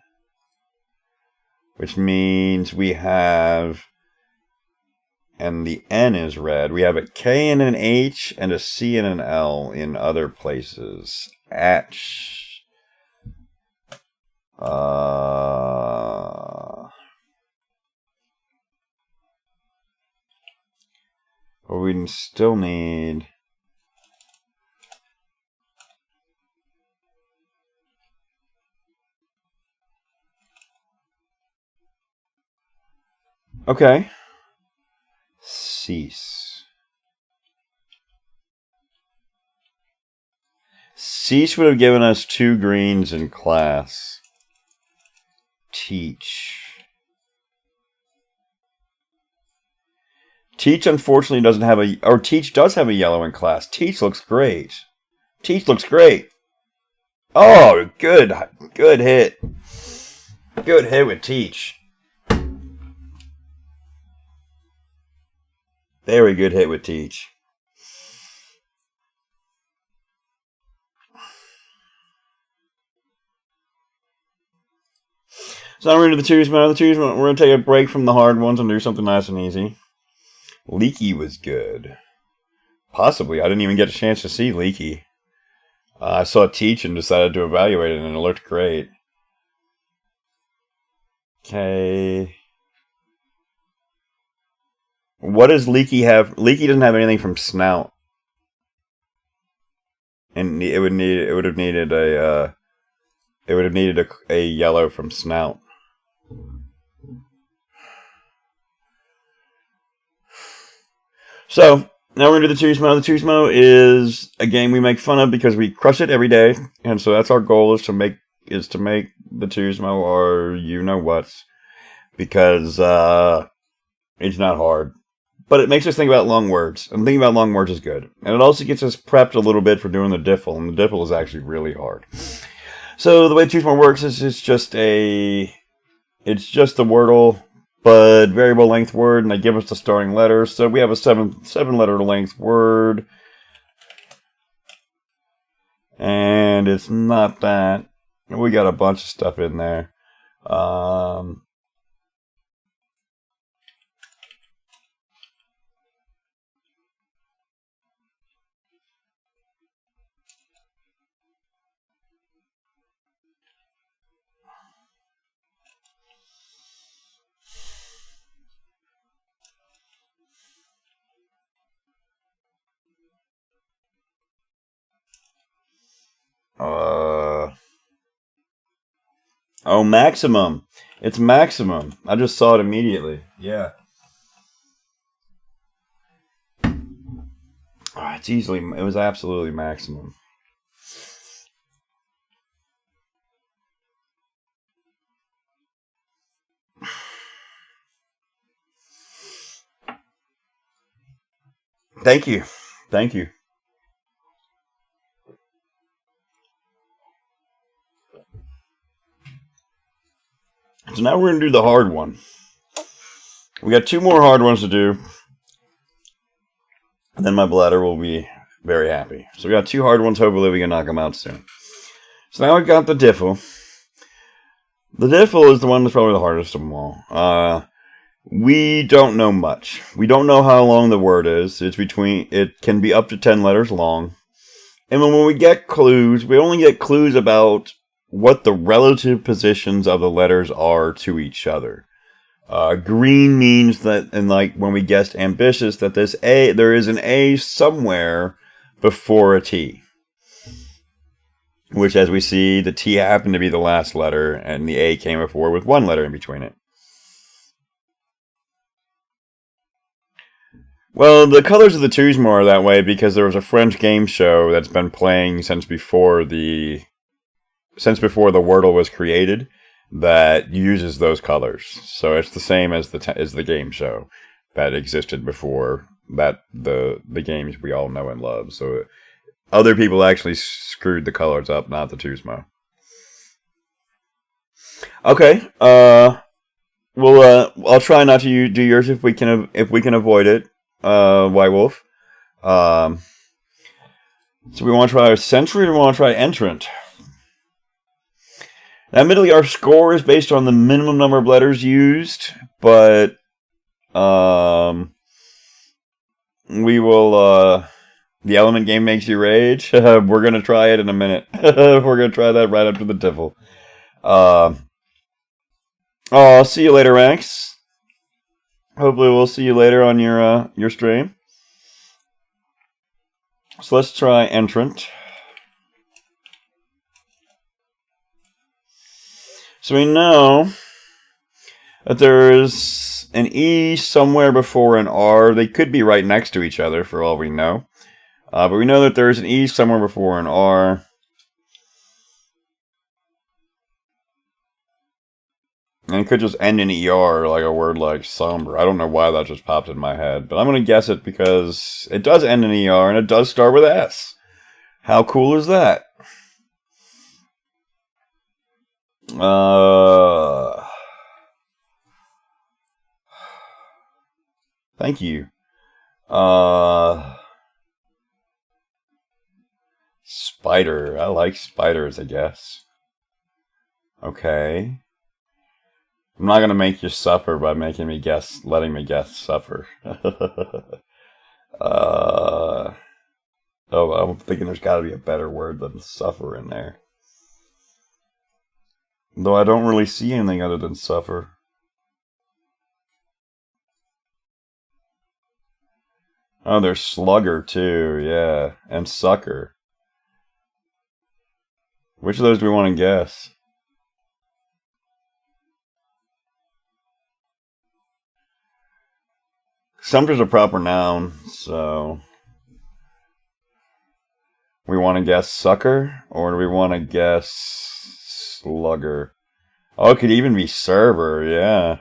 Which means we have... And the N is red. We have a K and an H and a C and an L in other places. Atch. But we still need... Okay. Cease. Cease would have given us 2 greens in class. Teach. Teach, unfortunately, doesn't have a... Or Teach does have a yellow in class. Teach looks great. Teach looks great. Oh, good. Good hit. Good hit with Teach. Very good hit with Teach. So now we're into the twos mode. We're going to take a break from the hard ones and do something nice and easy. Leaky was good. Possibly. I didn't even get a chance to see Leaky. I saw Teach and decided to evaluate it, and it looked great. Okay. What does Leaky have? Leaky doesn't have anything from Snout. And it would have needed a yellow from Snout. So now we're going to do the Tuesmo. The Tuesmo is a game we make fun of because we crush it every day, and so that's our goal is to make the Tuesmo or you know what, because it's not hard, but it makes us think about long words, and thinking about long words is good, and it also gets us prepped a little bit for doing the diffle, and the diffle is actually really hard. So the way Tuesmo works is it's just the Wordle, but variable length word, and they give us the starting letter. So we have a seven letter length word, and it's not that. We got a bunch of stuff in there. Oh, maximum. It's maximum. I just saw it immediately. Yeah. Oh, it was absolutely maximum. Thank you. Thank you. So now we're going to do the hard one. We got 2 more hard ones to do. And then my bladder will be very happy. So we got 2 hard ones. Hopefully we can knock them out soon. So now we've got the diffle. The diffle is the one that's probably the hardest of them all. We don't know much. We don't know how long the word is. It can be up to 10 letters long. And when we get clues, we only get clues about what the relative positions of the letters are to each other. Green means that, and like when we guessed ambitious, that there is an A somewhere before a T. Which, as we see, the T happened to be the last letter, and the A came before with 1 letter in between it. Well, the colors of the Tuesmo are that way because there was a French game show that's been playing since before the Wordle was created that uses those colors. So it's the same as the game show that existed before the games we all know and love. So other people actually screwed the colors up, not the Tuesmo. Okay. Well, I'll try not to do yours if we can avoid it. White Wolf. So we want to try Century, or we want to try Entrant. Now, admittedly, our score is based on the minimum number of letters used, but we will. The element game makes you rage. We're gonna try it in a minute. We're gonna try that right after the tiffle. I'll see you later, Max. Hopefully, we'll see you later on your stream. So let's try Entrant. So we know that there's an E somewhere before an R. They could be right next to each other for all we know. But we know that there's an E somewhere before an R. And it could just end in ER, like a word like somber. I don't know why that just popped in my head. But I'm going to guess it because it does end in ER and it does start with S. How cool is that? Thank you. Spider. I like spiders, I guess. Okay. I'm not gonna make you suffer by letting me guess suffer. Oh, I'm thinking there's gotta be a better word than suffer in there. Though I don't really see anything other than suffer. Oh, there's slugger too, yeah. And sucker. Which of those do we want to guess? Sumter's a proper noun, so... We want to guess sucker, or do we want to guess slugger? Oh, it could even be server, yeah.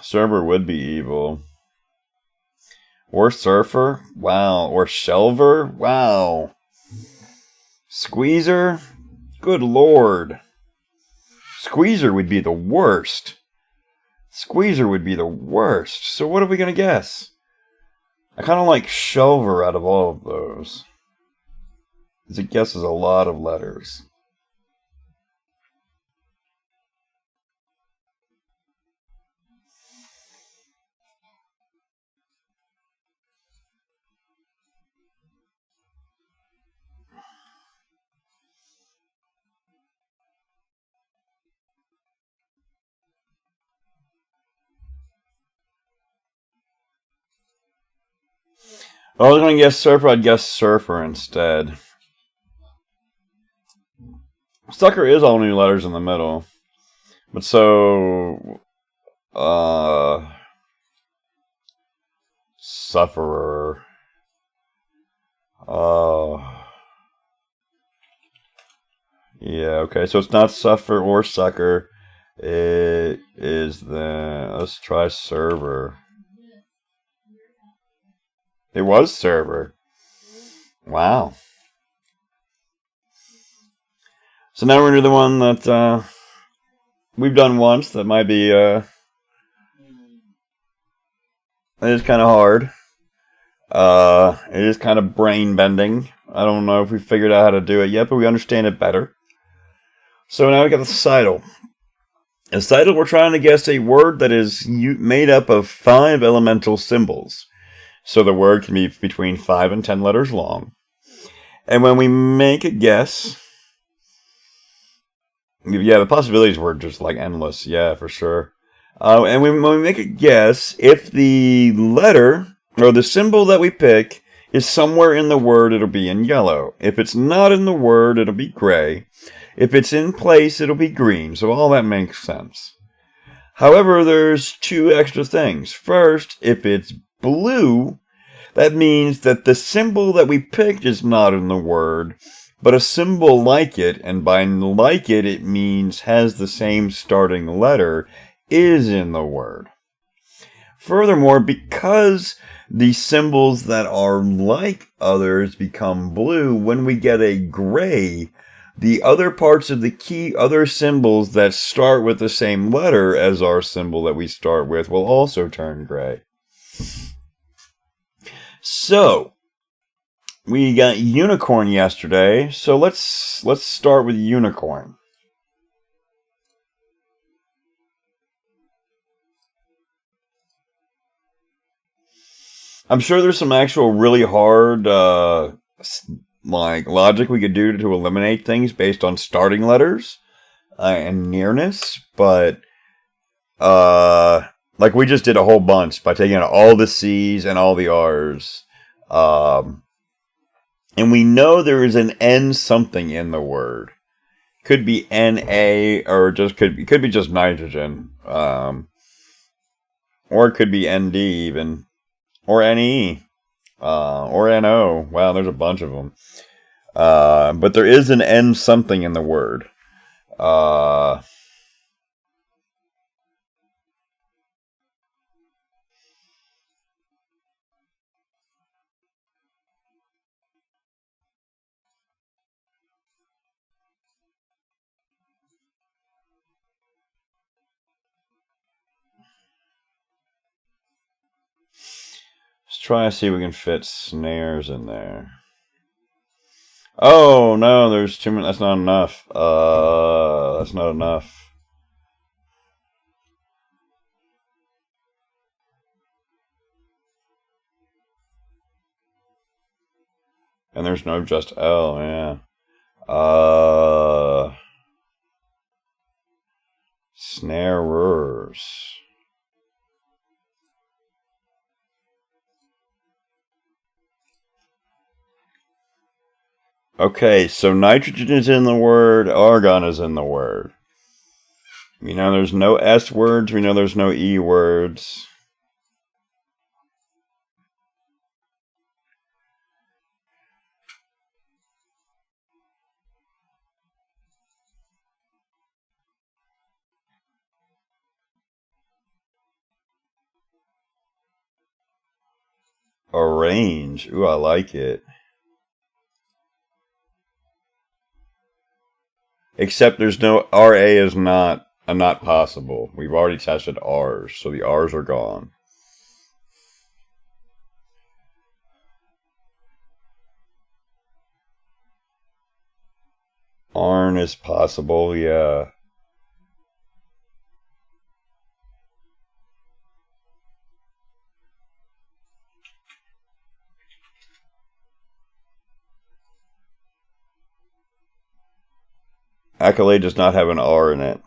Server would be evil. Or surfer? Wow. Or shelver? Wow. Squeezer? Good lord. Squeezer would be the worst. Squeezer would be the worst. So what are we going to guess? I kind of like shelver out of all of those. Because it guesses a lot of letters. If I was going to guess surfer, I'd guess surfer instead. Sucker is all new letters in the middle. But so... Sufferer. Yeah, okay. So it's not suffer or sucker. It is the... Let's try server. It was server. Wow. So now we're into the one that we've done once that might be it is kind of hard. It is kind of brain bending. I don't know if we figured out how to do it yet, but we understand it better. So now we got the recital. In recital, we're trying to guess a word that is made up of 5 elemental symbols. So the word can be between 5 and 10 letters long. And when we make a guess... Yeah, the possibilities were just like endless. Yeah, for sure. And when we make a guess, if the letter or the symbol that we pick is somewhere in the word, it'll be in yellow. If it's not in the word, it'll be gray. If it's in place, it'll be green. So all that makes sense. However, there's 2 extra things. First, if it's blue, that means that the symbol that we picked is not in the word, but a symbol like it, and by like it, it means has the same starting letter, is in the word. Furthermore, because the symbols that are like others become blue. When we get a gray, the other parts of the key, other symbols that start with the same letter as our symbol that we start with will also turn gray. So, we got unicorn yesterday, so let's start with unicorn. I'm sure there's some actual really hard like logic we could do to eliminate things based on starting letters and nearness, but like we just did a whole bunch by taking out all the C's and all the R's. And we know there is an N something in the word. Could be Na, or just could be just nitrogen. Or it could be Nd even. Or Ne. Or No. Wow, there's a bunch of them. But there is an N something in the word. Let's try and see if we can fit snares in there. Oh, no, there's too many. That's not enough. That's not enough. And there's no just L, yeah. Snarers. Okay, so nitrogen is in the word, argon is in the word. We know there's no S words, we know there's no E words. Arrange. Ooh, I like it. Except there's no RA is not possible. We've already tested R's, so the R's are gone. Arn is possible, yeah. Accolade does not have an R in it.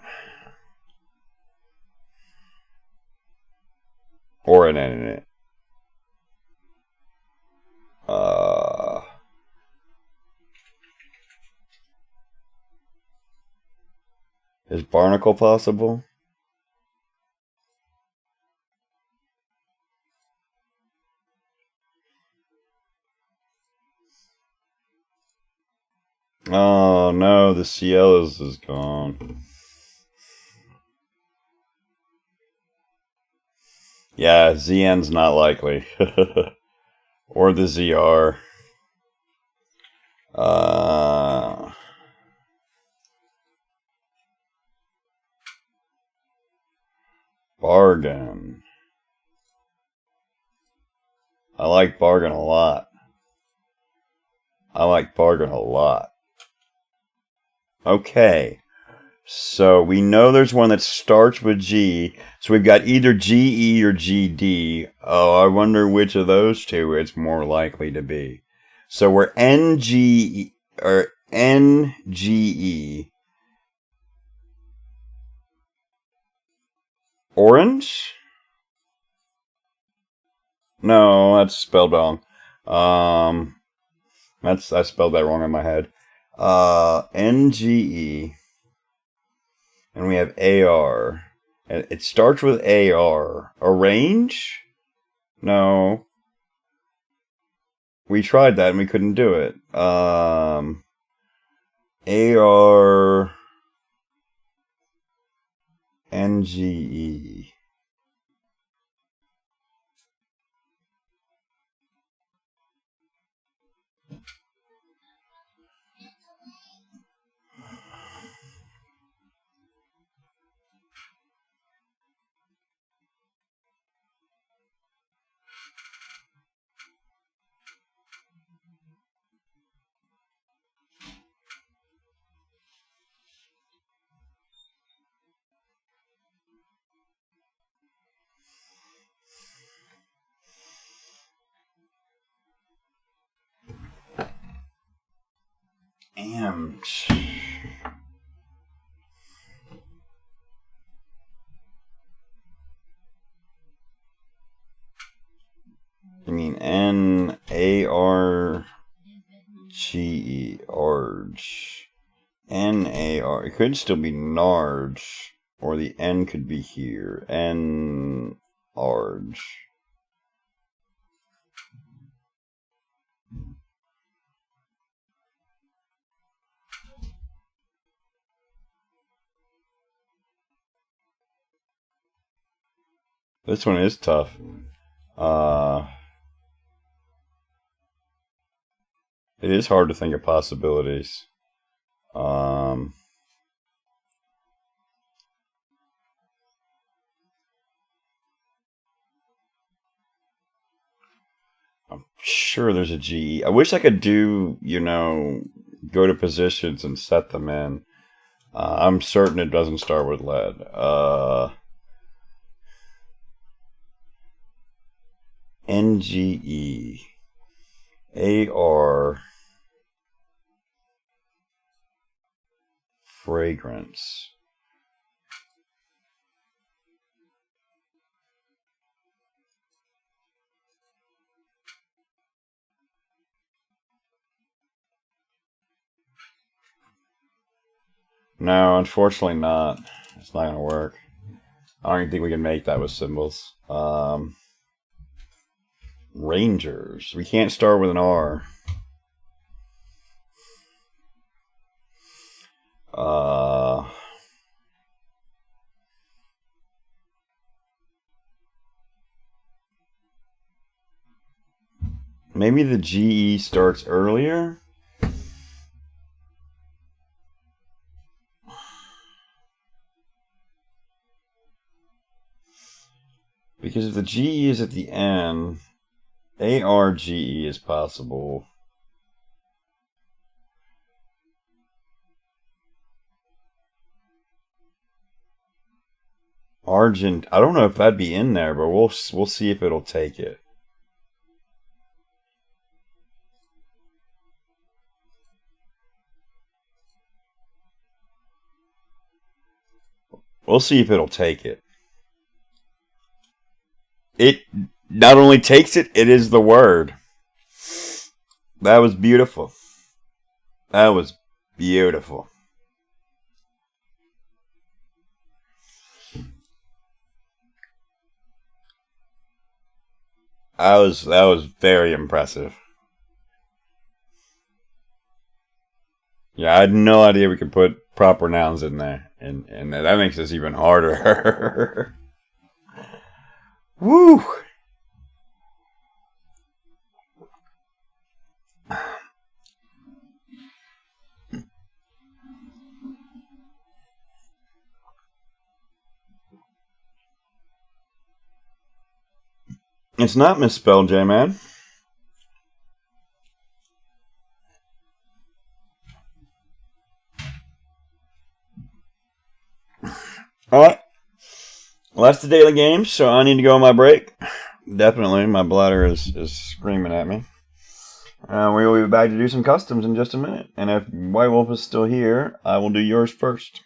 Or an N in it. Is barnacle possible? Oh no, the CL is gone. Yeah, ZN's not likely. Or the ZR. Bargain. I like bargain a lot. I like bargain a lot. Okay. So we know there's one that starts with G. So we've got either GE or GD. Oh, I wonder which of those two it's more likely to be. So we're NGE or NGE. Orange? No, that's spelled wrong. I spelled that wrong in my head. NGE. And we have AR. And it starts with AR. Arrange? No. We tried that and we couldn't do it. AR. NGE. Amt. I mean Narge. Arge. Nar. It could still be Narge. Or the N could be here. Arge. This one is tough. It is hard to think of possibilities. I'm sure there's a GE. I wish I could do, go to positions and set them in. I'm certain it doesn't start with lead. NGE. AR. Fragrance. No, unfortunately not. It's not going to work. I don't even think we can make that with symbols. Rangers. We can't start with an R. Maybe the GE starts earlier? Because if the GE is at the end, ARGE is possible. Argent. I don't know if that'd be in there, but we'll see if it'll take it. We'll see if it'll take it. It not only takes it, it is the word. That was beautiful. That was beautiful. That was very impressive. Yeah, I had no idea we could put proper nouns in there, and that makes this even harder. Woo! It's not misspelled, J-Man. Alright. Well, that's the daily game, so I need to go on my break. Definitely, my bladder is screaming at me. We will be back to do some customs in just a minute. And if White Wolf is still here, I will do yours first.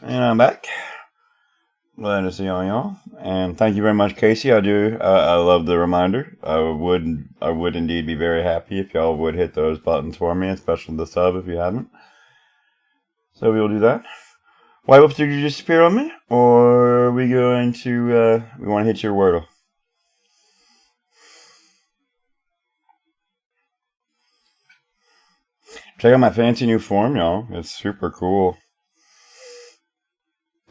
And I'm back. Glad to see all y'all. And thank you very much, Casey. I love the reminder. I would indeed be very happy if y'all would hit those buttons for me, especially the sub if you haven't. So we will do that. White Wolf, did you disappear on me? Or are we going to, we want to hit your Wordle? Check out my fancy new form, y'all. It's super cool.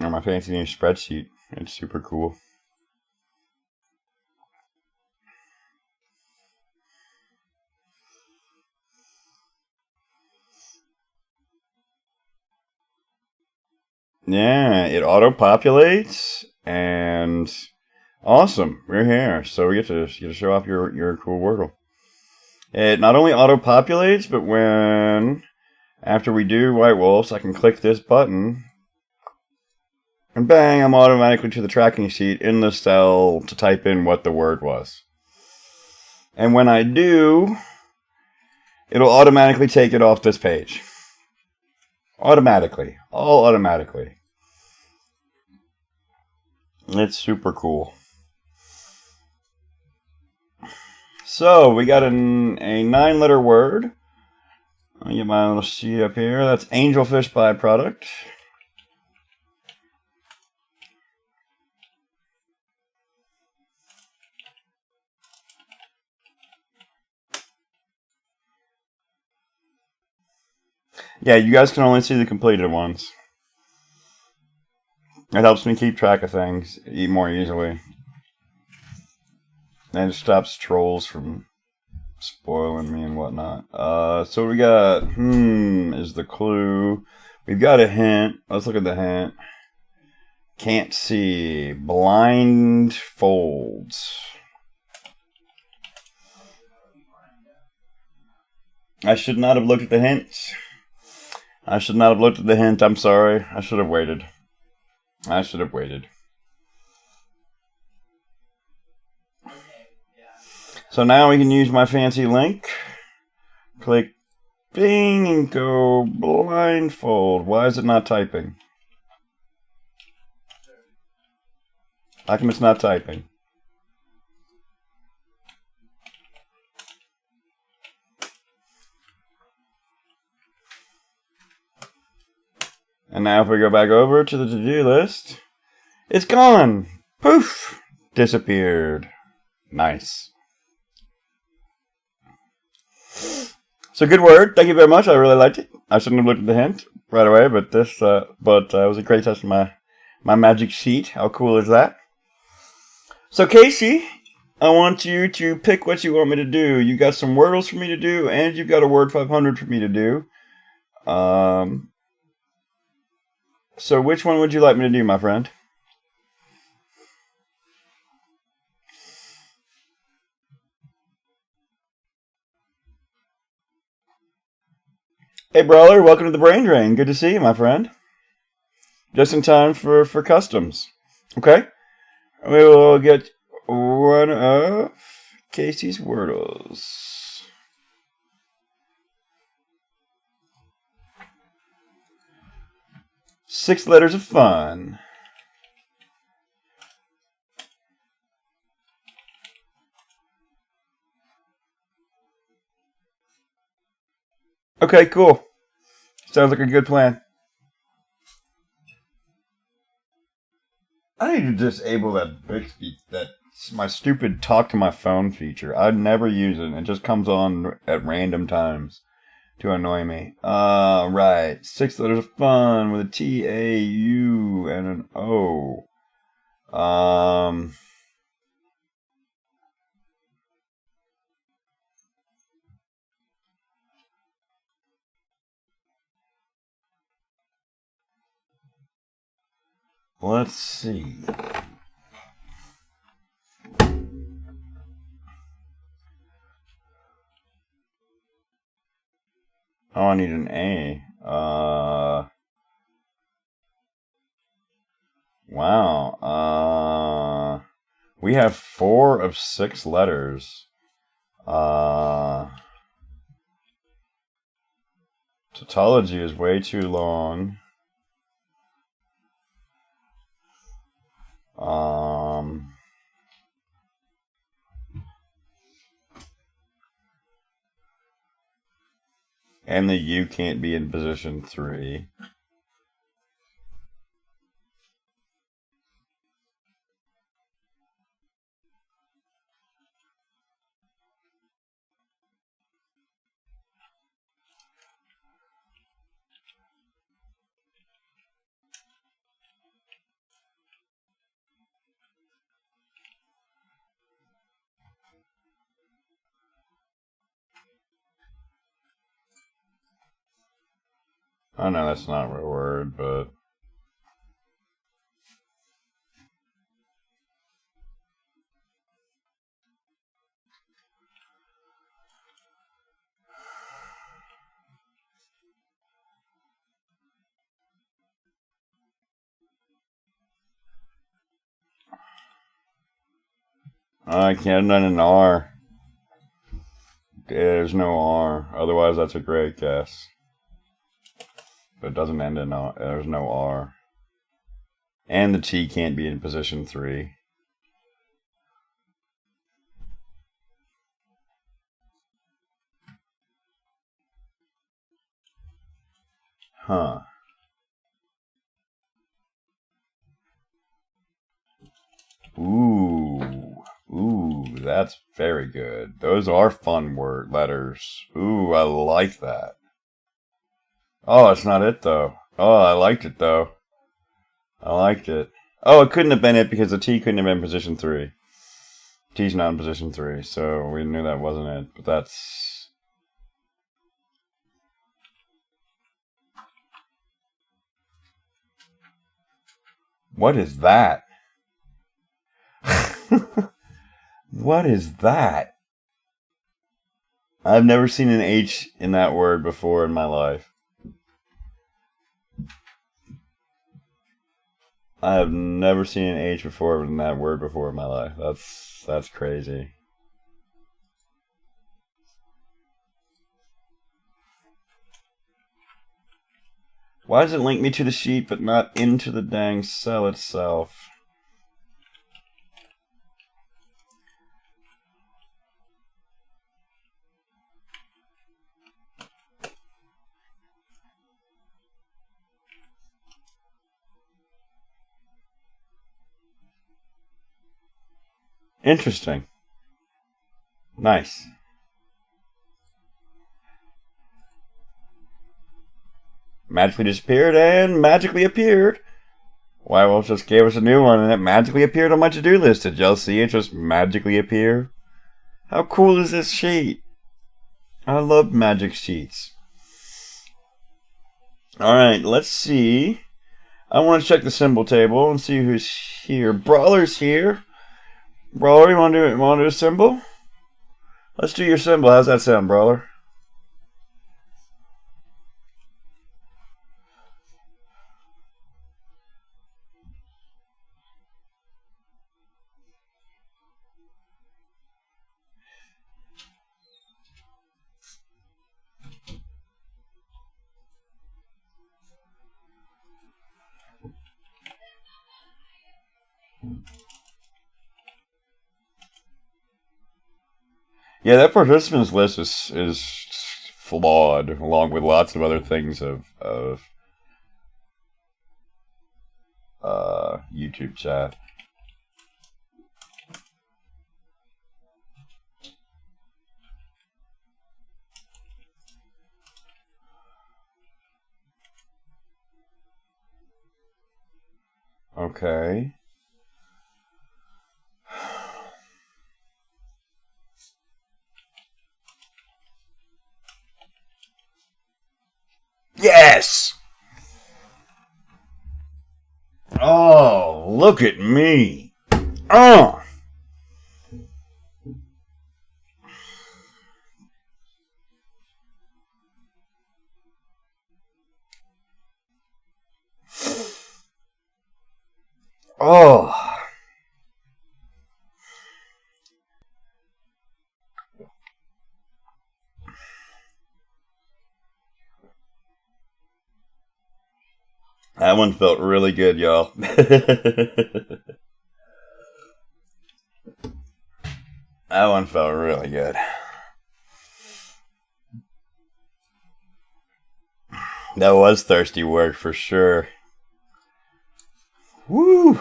Or my fancy new spreadsheet. It's super cool. Yeah, it auto-populates, and awesome. We're here, so we get to show off your cool Wordle. It not only auto-populates, but after we do White Wolves, I can click this button, and bang, I'm automatically to the tracking sheet in the cell to type in what the word was. And when I do, it'll automatically take it off this page. Automatically. All automatically. It's super cool. So, we got a 9-letter word. I'll get my little sheet up here. That's angelfish byproduct. Yeah, you guys can only see the completed ones. It helps me keep track of things more easily. And it stops trolls from spoiling me and whatnot. So we got, is the clue. We've got a hint. Let's look at the hint. Can't see. Blindfolds. I should not have looked at the hints. I'm sorry. I should have waited. So now we can use my fancy link. Click bing and go blindfold. Why is it not typing? How come it's not typing? And now if we go back over to the to-do list, it's gone. Poof. Disappeared. Nice. So good word. Thank you very much. I really liked it. I shouldn't have looked at the hint right away, but it was a great test of my magic sheet. How cool is that? So Casey, I want you to pick what you want me to do. You got some Wordles for me to do, and you've got a Word 500 for me to do. So which one would you like me to do, my friend? Hey, Brawler, welcome to the Brain Drain. Good to see you, my friend. Just in time for customs. Okay? We will get one of Casey's Wordles. Six letters of fun. Okay, cool. Sounds like a good plan. I need to disable that Bixby, my stupid talk to my phone feature. I'd never use it, and it just comes on at random times to annoy me. Right. 6 letters of fun with a T, A, U, and an O. Let's see. Oh, I need an A. Wow. We have 4 of 6 letters. Tautology is way too long. And the U can't be in position 3. I know that's not a real word, but... I can't have done an R. There's no R. Otherwise, that's a great guess. But it doesn't end in R. There's no R. And the T can't be in position 3. Huh. Ooh, that's very good. Those are fun word letters. Ooh, I like that. Oh, that's not it, though. Oh, I liked it, though. I liked it. Oh, it couldn't have been it because the T couldn't have been in position 3. T's not in position 3, so we knew that wasn't it. But that's... What is that? What is that? I've never seen an H in that word before in my life. I have never seen an H before in that word before in my life. That's crazy. Why does it link me to the sheet but not into the dang cell itself? Interesting. Nice. Magically disappeared and magically appeared. Why, well, just gave us a new one and it magically appeared on my to-do list. Did y'all see it just magically appear? How cool is this sheet? I love magic sheets. Alright, let's see. I want to check the symbol table and see who's here. Brawler's here. Brawler, you want to do a symbol? Let's do your symbol. How's that sound, Brawler? Yeah, that participants list is flawed, along with lots of other things of YouTube chat. Okay. Yes! Oh, look at me. Oh! Oh! That one felt really good, y'all. That one felt really good. That was thirsty work for sure. Woo!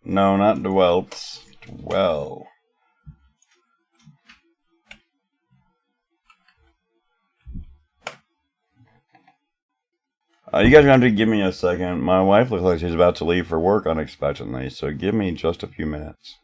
No, not dwelt. Dwell. You guys are going to have to give me a second. My wife looks like she's about to leave for work unexpectedly, so give me just a few minutes.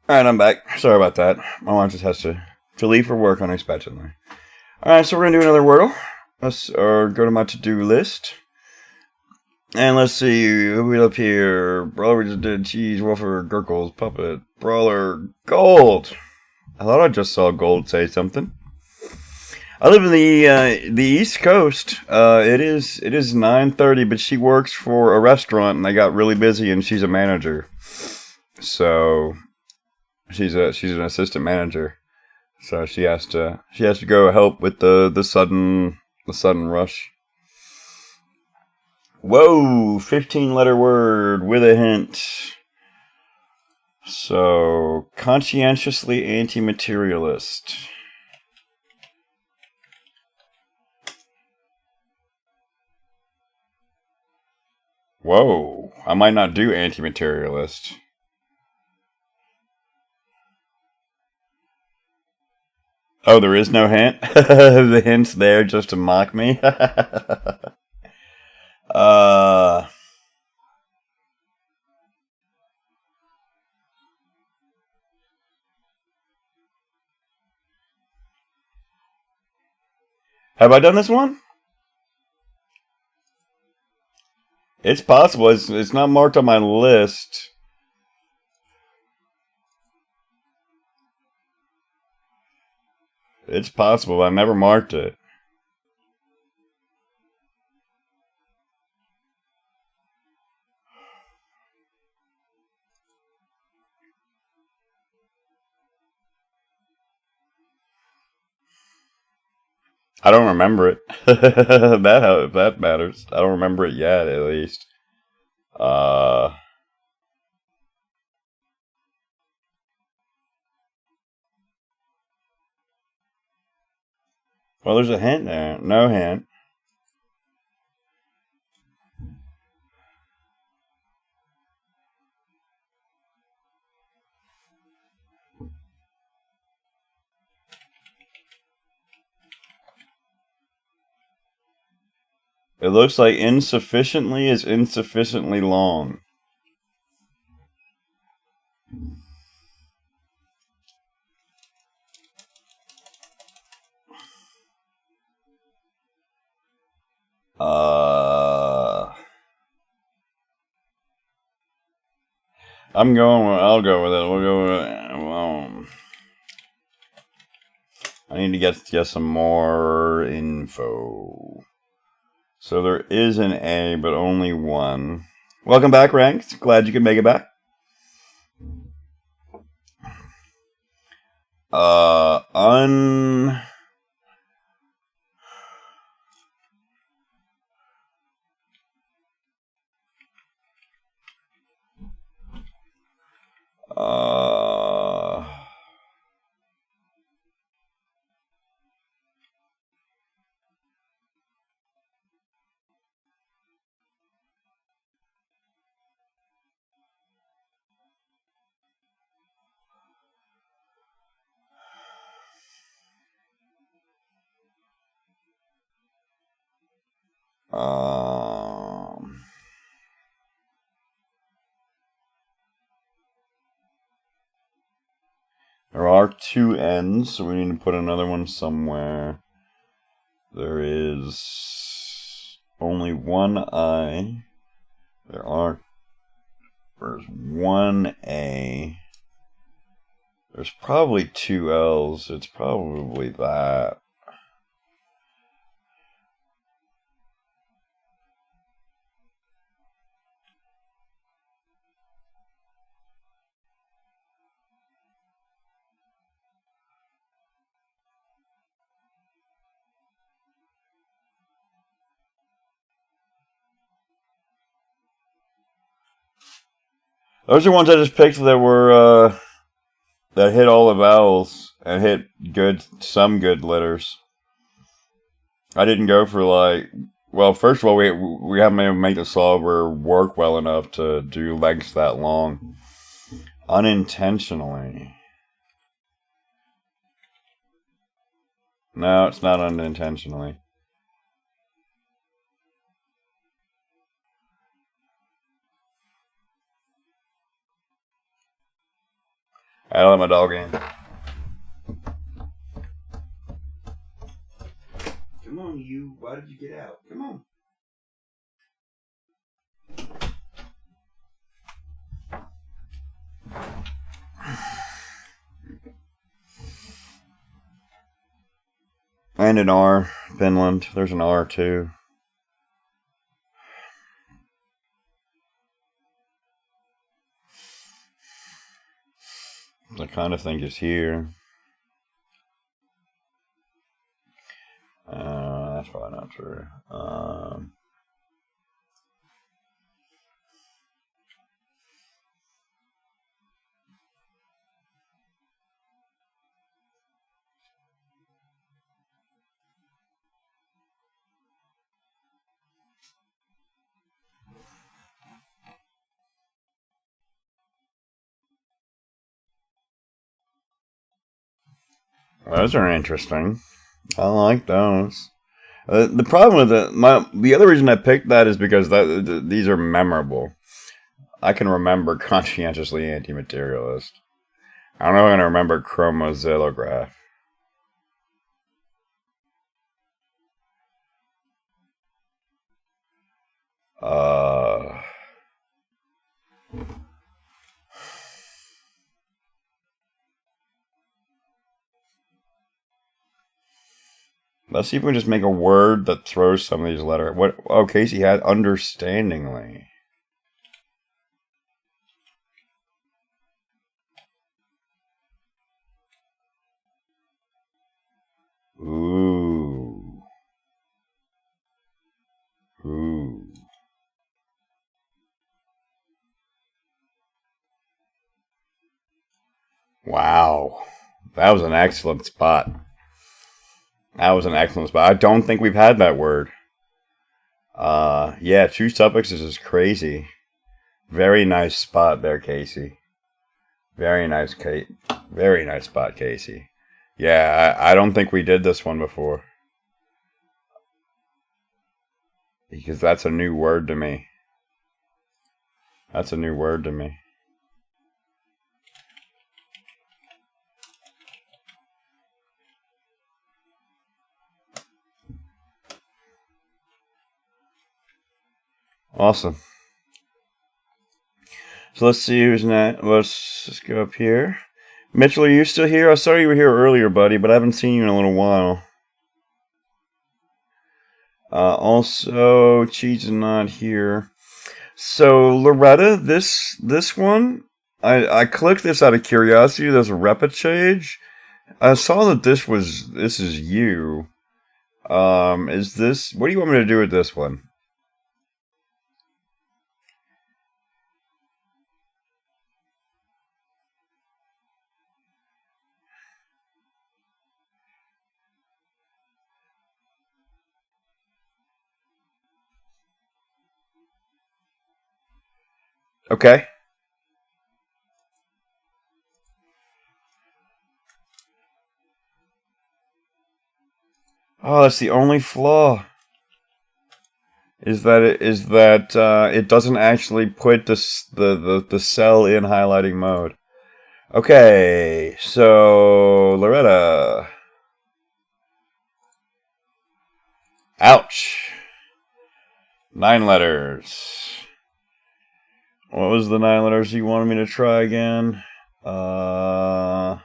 Alright, I'm back. Sorry about that. My wife just has to leave for work unexpectedly. Alright, so we're going to do another Wordle. Let's go to my to-do list. And let's see, who we up here? Brawler we just did, Cheese, Woofer, Gurkles, Puppet, Brawler, Gold. I thought I just saw Gold say something. I live in the East Coast. It is 9:30, but she works for a restaurant, and they got really busy, and she's a manager. So she's an assistant manager. So she has to go help with the sudden rush. Whoa, 15-letter word with a hint. So, conscientiously anti-materialist. Whoa, I might not do anti-materialist. Oh, there is no hint? The hint's there just to mock me? Have I done this one? It's possible. It's not marked on my list. It's possible, but I never marked it. I don't remember it. That matters. I don't remember it yet, at least. Well, there's a hint there. No hint. It looks like insufficiently is insufficiently long. I'll go with it. We'll go with it. I need to get some more info. So there is an A, but only one. Welcome back, Ranks. Glad you could make it back. Un... There are 2 N's, so we need to put another one somewhere. There is only 1 I. There's 1 A. There's probably 2 L's. It's probably that. Those are ones I just picked that were that hit all the vowels and hit some good letters. I didn't go for well, first of all, we haven't been able to make the solver work well enough to do lengths that long. Unintentionally. No, it's not unintentionally. I let my dog in. Come on, you. Why did you get out? Come on. And an R, Finland. There's an R too. I kind of think it's here. That's probably not true. Those are interesting. I like those. The problem with the other reason I picked that is because these are memorable. I can remember conscientiously anti-materialist. I don't know if I'm gonna remember chromosylograph. Let's see if we can just make a word that throws some of these letters. What? Oh, Casey had understandingly. Ooh. Ooh. Wow. That was an excellent spot. That was an excellent spot. I don't think we've had that word. Yeah, 2 suffixes is crazy. Very nice spot there, Casey. Very nice, Kate. Very nice spot, Casey. Yeah, I don't think we did this one before. Because that's a new word to me. That's a new word to me. Awesome. So let's see who's next. Let's just go up here. Mitchell, are you still here? I saw you were here earlier, buddy, but I haven't seen you in a little while. Also, Cheese is not here. So Loretta, this one, I clicked this out of curiosity. There's a repechage. I saw that this is you. Is this? What do you want me to do with this one? Okay. Oh, that's the only flaw. it doesn't actually put the cell in highlighting mode. Okay, so Loretta. Ouch. 9 letters. What was the 9 letters you wanted me to try again? I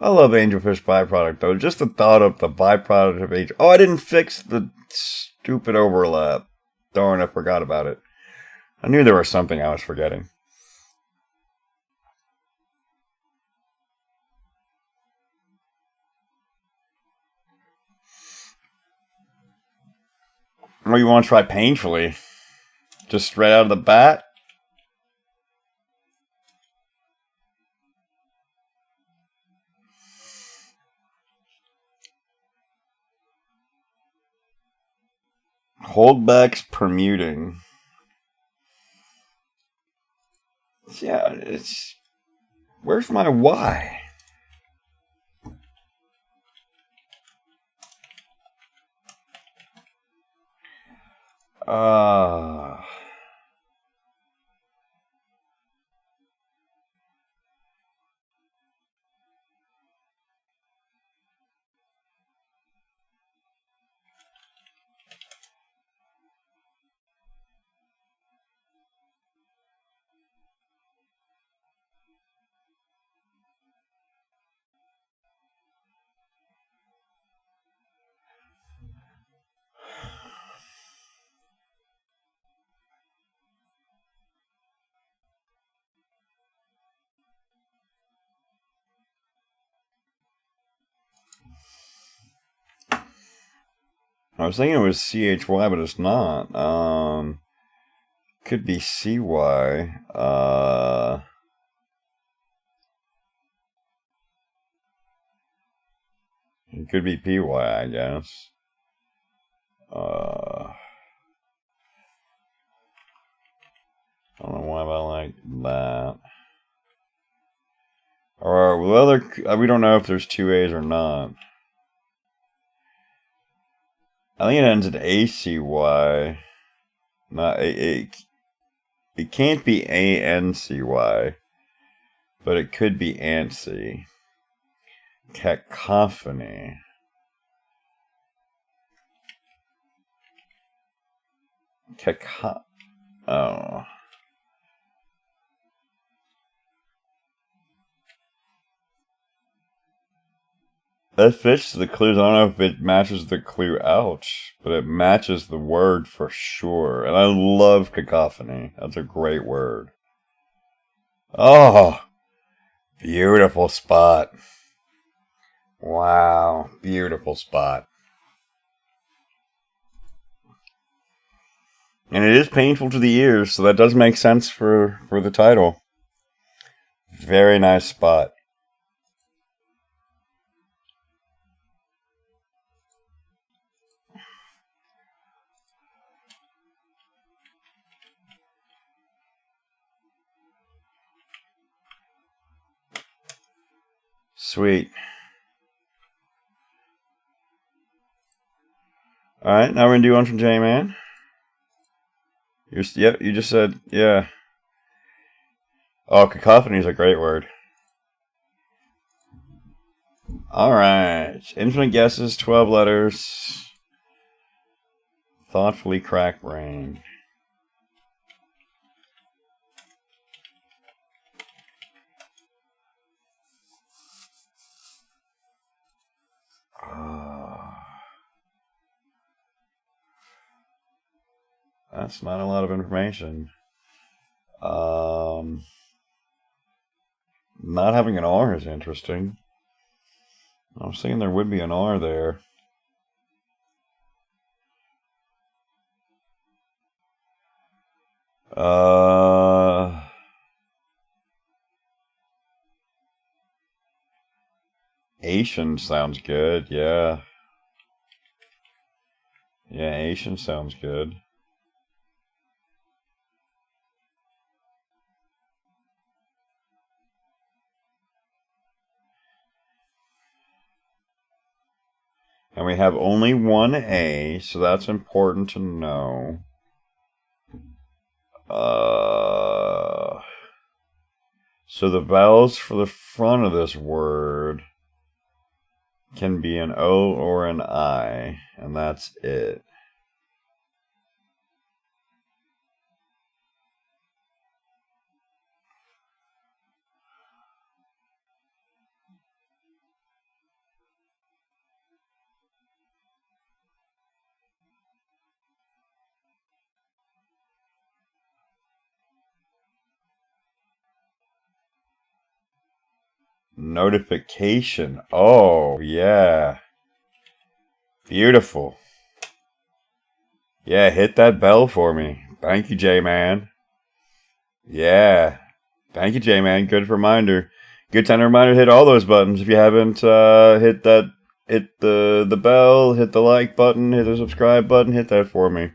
love angelfish byproduct though. Just the thought of the byproduct of angel. Oh, I didn't fix the stupid overlap. Darn, I forgot about it. I knew there was something I was forgetting. Or you want to try painfully? Just right out of the bat? Holdbacks permuting. Yeah, it's... Where's my Y? I was thinking it was CHY, but it's not. Could be CY. It could be PY, I guess. I don't know why I like that. Or we don't know if there's 2 A's or not. I think it ends at ACY. Not it can't be ANCY, but it could be ANSI. Cacophony. Oh. That fits the clues. I don't know if it matches the clue, ouch, but it matches the word for sure. And I love cacophony. That's a great word. Oh, beautiful spot. Wow, beautiful spot. And it is painful to the ears, so that does make sense for the title. Very nice spot. Sweet. Alright, now we're going to do one from J-Man. Yep, you just said, yeah. Oh, cacophony is a great word. Alright. Infinite guesses, 12 letters. Thoughtfully crack brain. That's not a lot of information. Not having an R is interesting. I was thinking there would be an R there. Asian sounds good, yeah. Yeah, Asian sounds good. And we have only one A, so that's important to know. So the vowels for the front of this word can be an O or an I, and that's it. Notification. Oh, yeah. Beautiful. Yeah, hit that bell for me. Thank you, J-Man. Yeah. Thank you, J-Man. Good reminder. Good time to reminder to hit all those buttons. If you haven't hit the bell, hit the like button, hit the subscribe button, hit that for me. And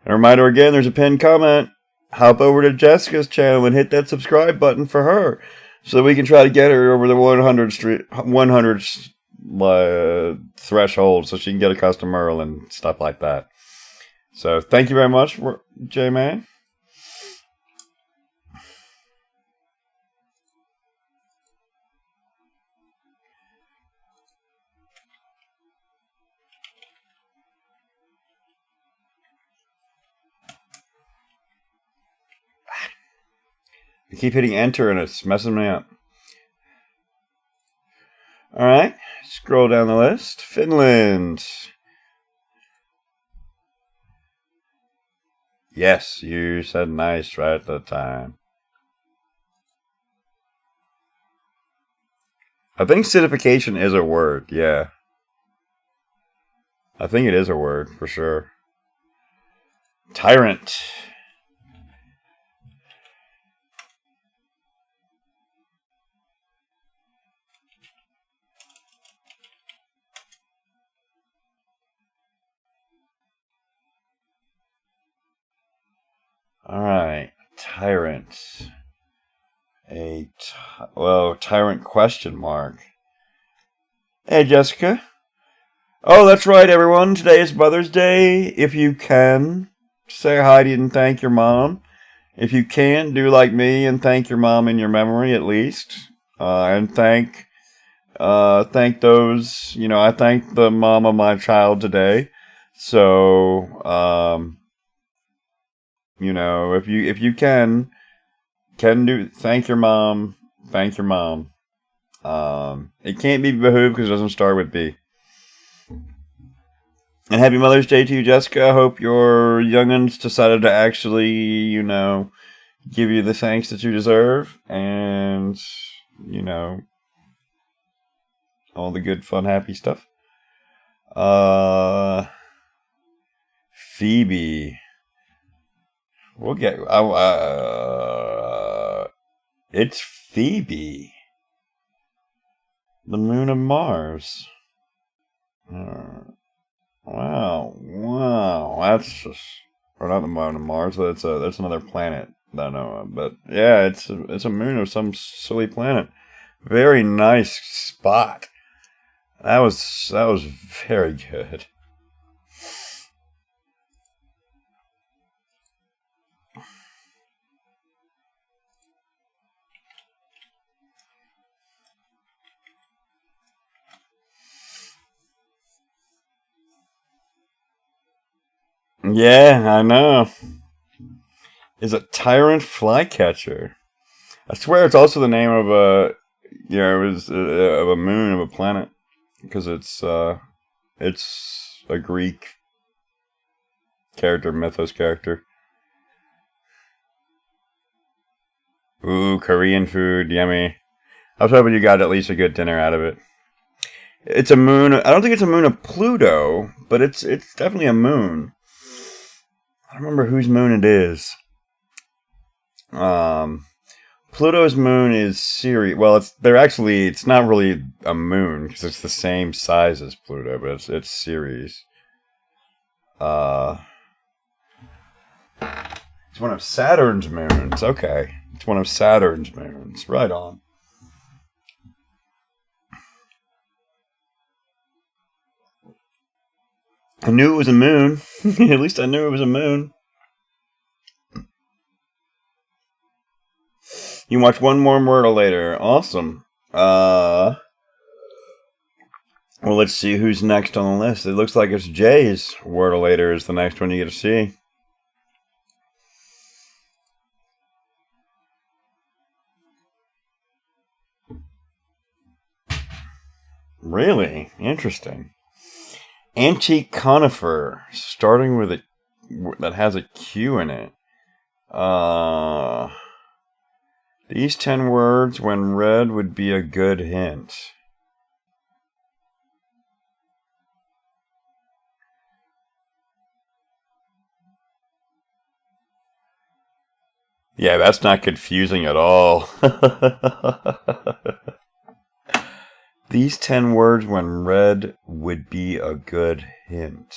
a reminder again, there's a pinned comment. Hop over to Jessica's channel and hit that subscribe button for her, so that we can try to get her over the 100 threshold, so she can get a custom Merle and stuff like that. So thank you very much, J-Man. I keep hitting enter and it's messing me up. Alright, scroll down the list. Finland. Yes, you said nice right at the time. I think acidification is a word, yeah. I think it is a word, for sure. Tyrant. Alright, tyrant. Tyrant question mark. Hey, Jessica. Oh, that's right, everyone. Today is Mother's Day. If you can, say hi and thank your mom. If you can't, do like me and thank your mom in your memory at least. And thank those. I thank the mom of my child today. So, if you can do thank your mom. Thank your mom. It can't be behoove because it doesn't start with B. And happy Mother's Day to you, Jessica. I hope your young'uns decided to actually, give you the thanks that you deserve. And, all the good, fun, happy stuff. Phoebe. We'll get... it's Phoebe. The moon of Mars. Wow. That's just... Or not the moon of Mars, but that's another planet that I know of. But, yeah, it's a moon of some silly planet. Very nice spot. That was very good. Yeah, I know. Is a tyrant flycatcher. I swear it's also the name of of a moon of a planet, because it's a Greek character, mythos character. Ooh, Korean food, yummy. I was hoping you got at least a good dinner out of it. It's a moon. I don't think it's a moon of Pluto, but it's definitely a moon. I don't remember whose moon it is. Pluto's moon is Ceres. Well, it's not really a moon because it's the same size as Pluto, but it's Ceres. It's one of Saturn's moons. Okay, it's one of Saturn's moons. Right on. I knew it was a moon. At least I knew it was a moon. You can watch one more Wordle later. Awesome. Well, let's see who's next on the list. It looks like it's Jay's Wordle later is the next one you get to see. Really? Interesting. Antique conifer, starting with a that has a Q in it. These 10 words, when read, would be a good hint. Yeah, that's not confusing at all. These 10 words, when read, would be a good hint.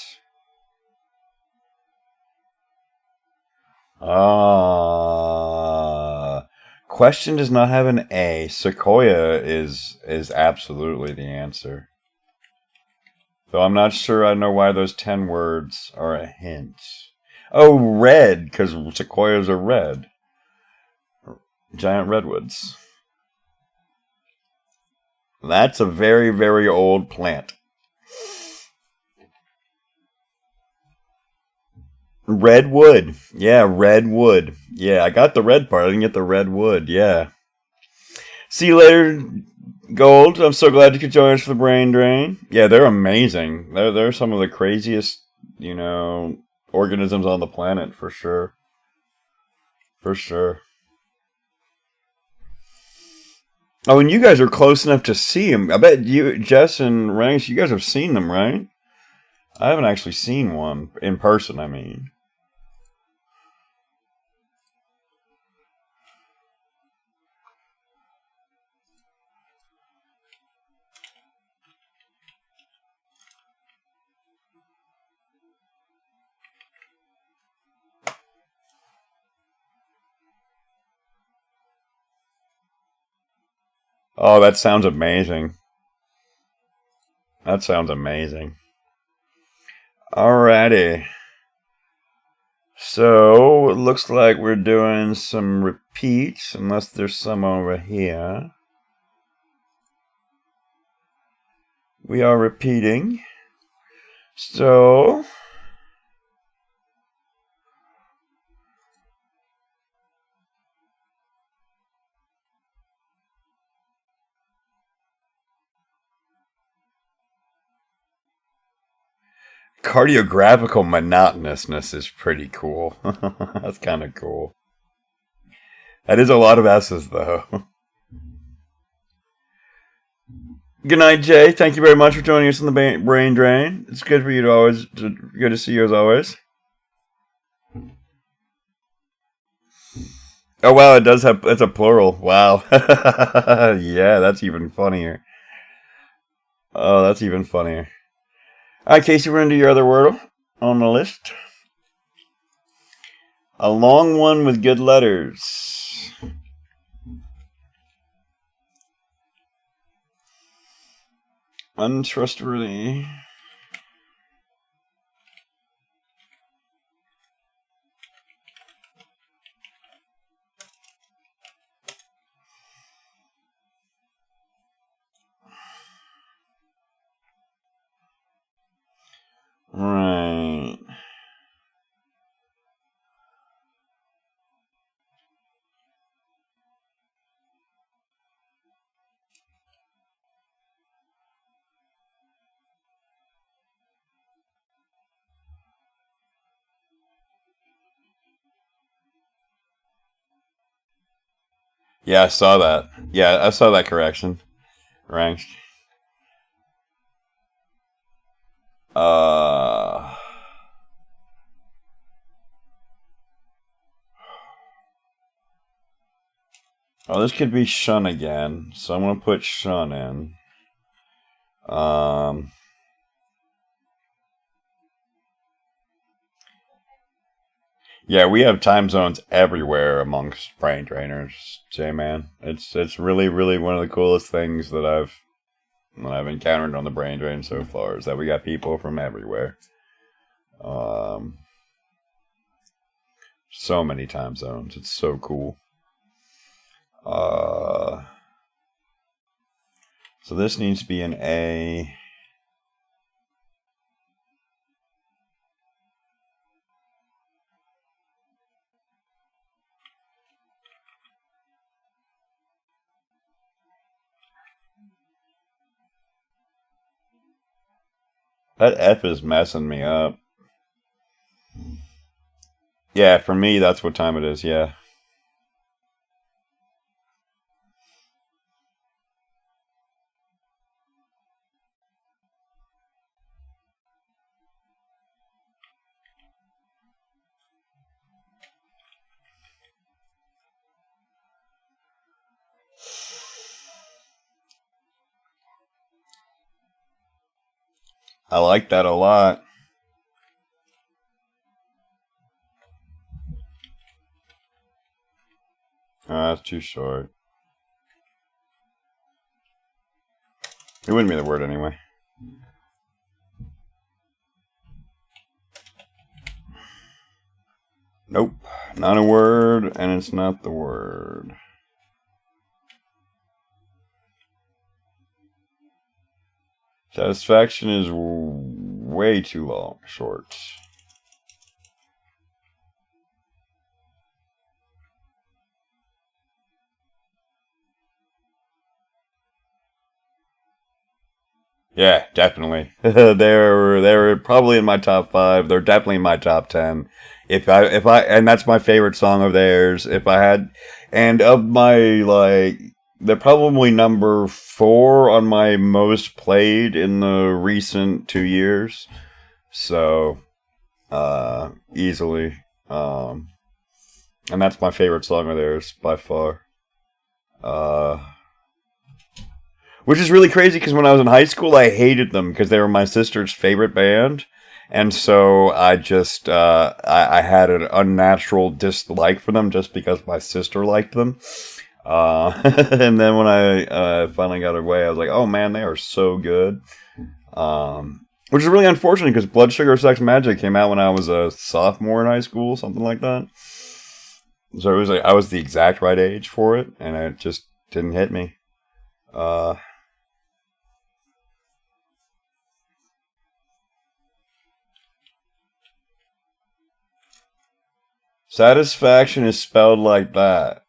Question does not have an A. Sequoia is absolutely the answer. Though I'm not sure I know why those 10 words are a hint. Oh, red, because sequoias are red. Giant redwoods. That's a very, very old plant. Redwood. Yeah, redwood. Yeah, I got the red part. I didn't get the redwood. Yeah. See you later, Gold. I'm so glad you could join us for the brain drain. Yeah, they're amazing. They're some of the craziest, organisms on the planet, for sure. For sure. Oh, and you guys are close enough to see them. I bet you, Jess and Ranks, you guys have seen them, right? I haven't actually seen one in person, I mean. Oh, that sounds amazing. That sounds amazing. Alrighty. So, it looks like we're doing some repeats, unless there's some over here. We are repeating. So, cardiographical monotonousness is pretty cool. That's kind of cool. That is a lot of S's, though. Good night, Jay. Thank you very much for joining us on the Brain Drain. It's good for you good to see you as always. Oh wow, it's a plural. Wow. Yeah, that's even funnier. Oh, that's even funnier. Alright, Casey, we're into your other Wordle on the list. A long one with good letters. Untrustworthy. Right. Yeah, I saw that. Yeah, I saw that correction. Ranked. Oh, this could be shun again. So I'm gonna put shun in. Yeah, we have time zones everywhere amongst brain trainers, J-Man. It's really, really one of the coolest things that I've encountered on the brain drain so far is that we got people from everywhere. So many time zones. It's so cool. So this needs to be an A. That F is messing me up. Yeah, for me, that's what time it is, yeah. I like that a lot. Oh, that's too short. It wouldn't be the word anyway. Nope. Not a word, and it's not the word. Satisfaction is way too long. Short. Yeah, definitely. They're probably in my top 5. They're definitely in my top 10. And that's my favorite song of theirs. If I had, and of my they're probably number 4 on my most played in the recent 2 years. So, easily, and that's my favorite song of theirs by far. Which is really crazy because when I was in high school, I hated them because they were my sister's favorite band. And so I just, I had an unnatural dislike for them just because my sister liked them. And then when I finally got away, I was like, oh man, they are so good. Which is really unfortunate because Blood Sugar Sex Magic came out when I was a sophomore in high school, something like that. So it was like I was the exact right age for it, and it just didn't hit me. Satisfaction is spelled like that.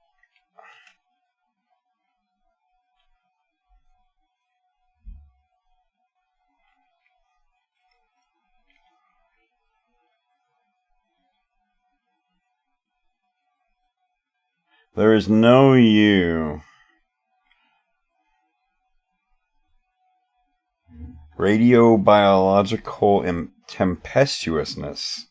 There is no U. Radiobiological tempestuousness.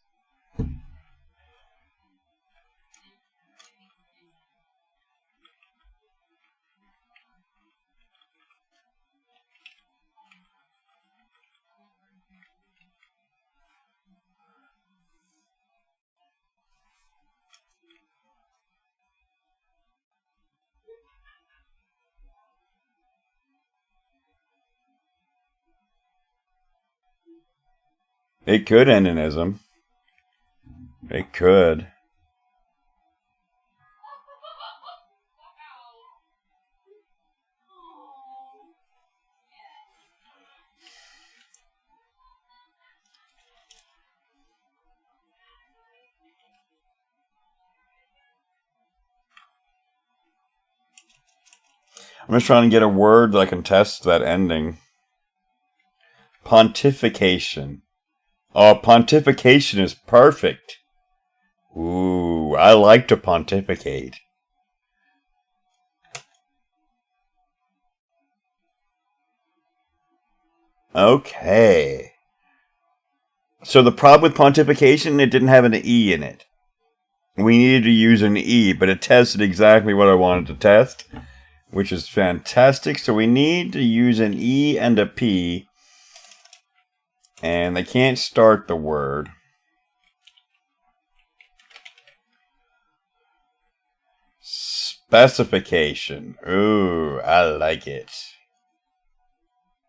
It could end in ism. It could. I'm just trying to get a word that I can test that ending. Pontification. Oh, pontification is perfect. Ooh, I like to pontificate. Okay. So the problem with pontification, it didn't have an E in it. We needed to use an E, but it tested exactly what I wanted to test, which is fantastic. So we need to use an E and a P, and they can't start the word. Specification. Ooh, I like it.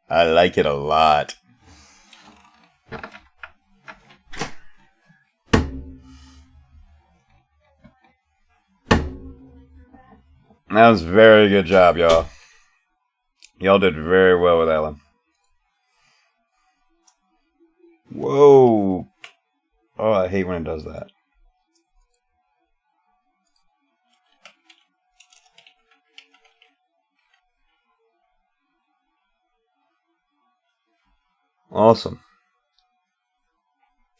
I like it a lot. That was a very good job, y'all. Y'all did very well with that one. Whoa. Oh, I hate when it does that. Awesome.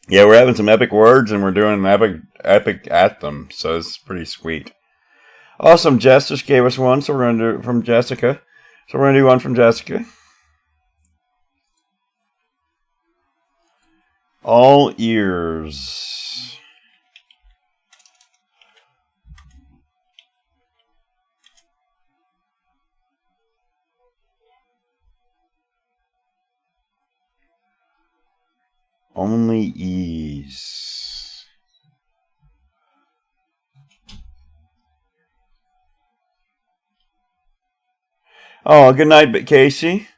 Yeah, we're having some epic words and we're doing an epic at them, so it's pretty sweet. Awesome. Jess just gave us one, so we're going to do it from Jessica. So we're going to do one from Jessica. All ears. Only ease. Oh, good night, but Casey.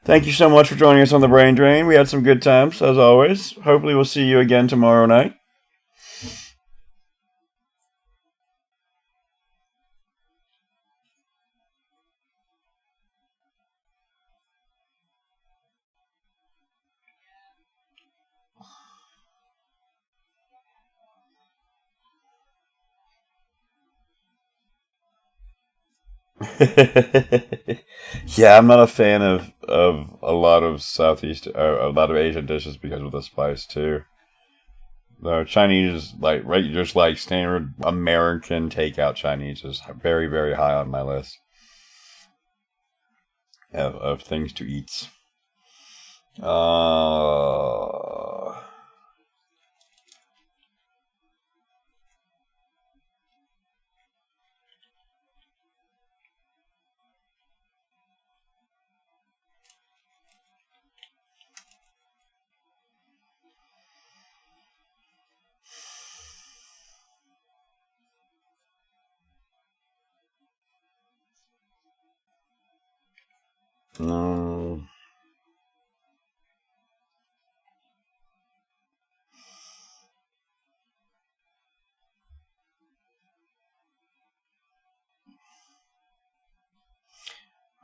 Thank you so much for joining us on the Brain Drain. We had some good times, as always. Hopefully we'll see you again tomorrow night. Yeah, I'm not a fan of a lot of a lot of Asian dishes because of the spice too. The Chinese, like right, just like standard American takeout Chinese is very, very high on my list of things to eat. Uh, no.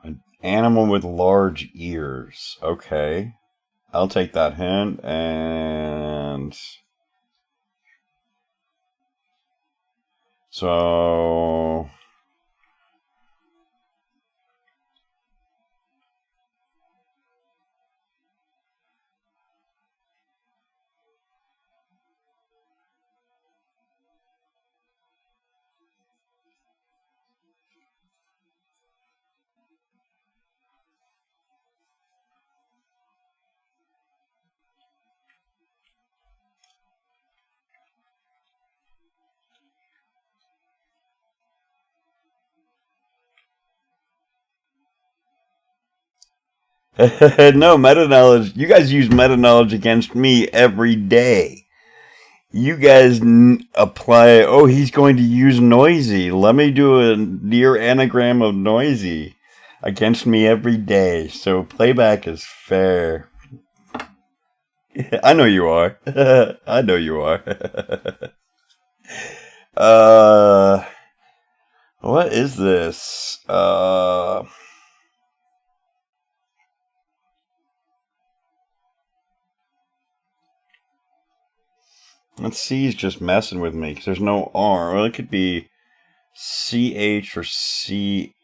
An animal with large ears. Okay. I'll take that hint. And so no meta knowledge. You guys use meta knowledge against me every day. You guys apply. Oh, he's going to use noisy. Let me do a near anagram of noisy against me every day. So playback is fair. I know you are. I know you are. uh, what is this? Let's see. He's just messing with me because there's no R. Well, it could be CH or C.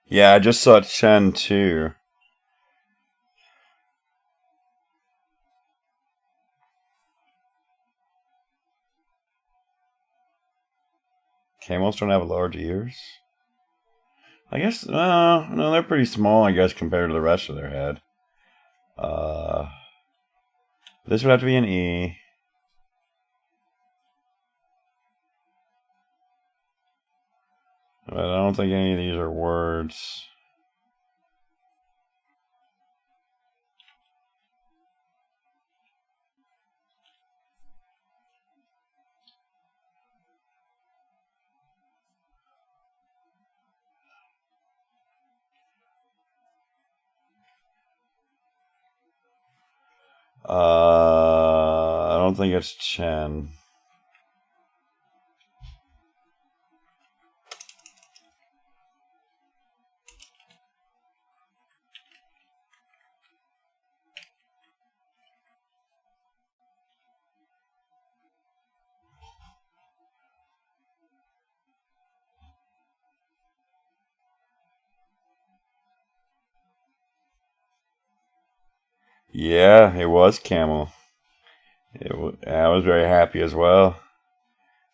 Yeah, I just saw Chen too. Camels don't have large ears. I guess no, they're pretty small. I guess compared to the rest of their head. This would have to be an E. But I don't think any of these are words. I don't think it's Chen. Yeah, it was camel. I was very happy as well.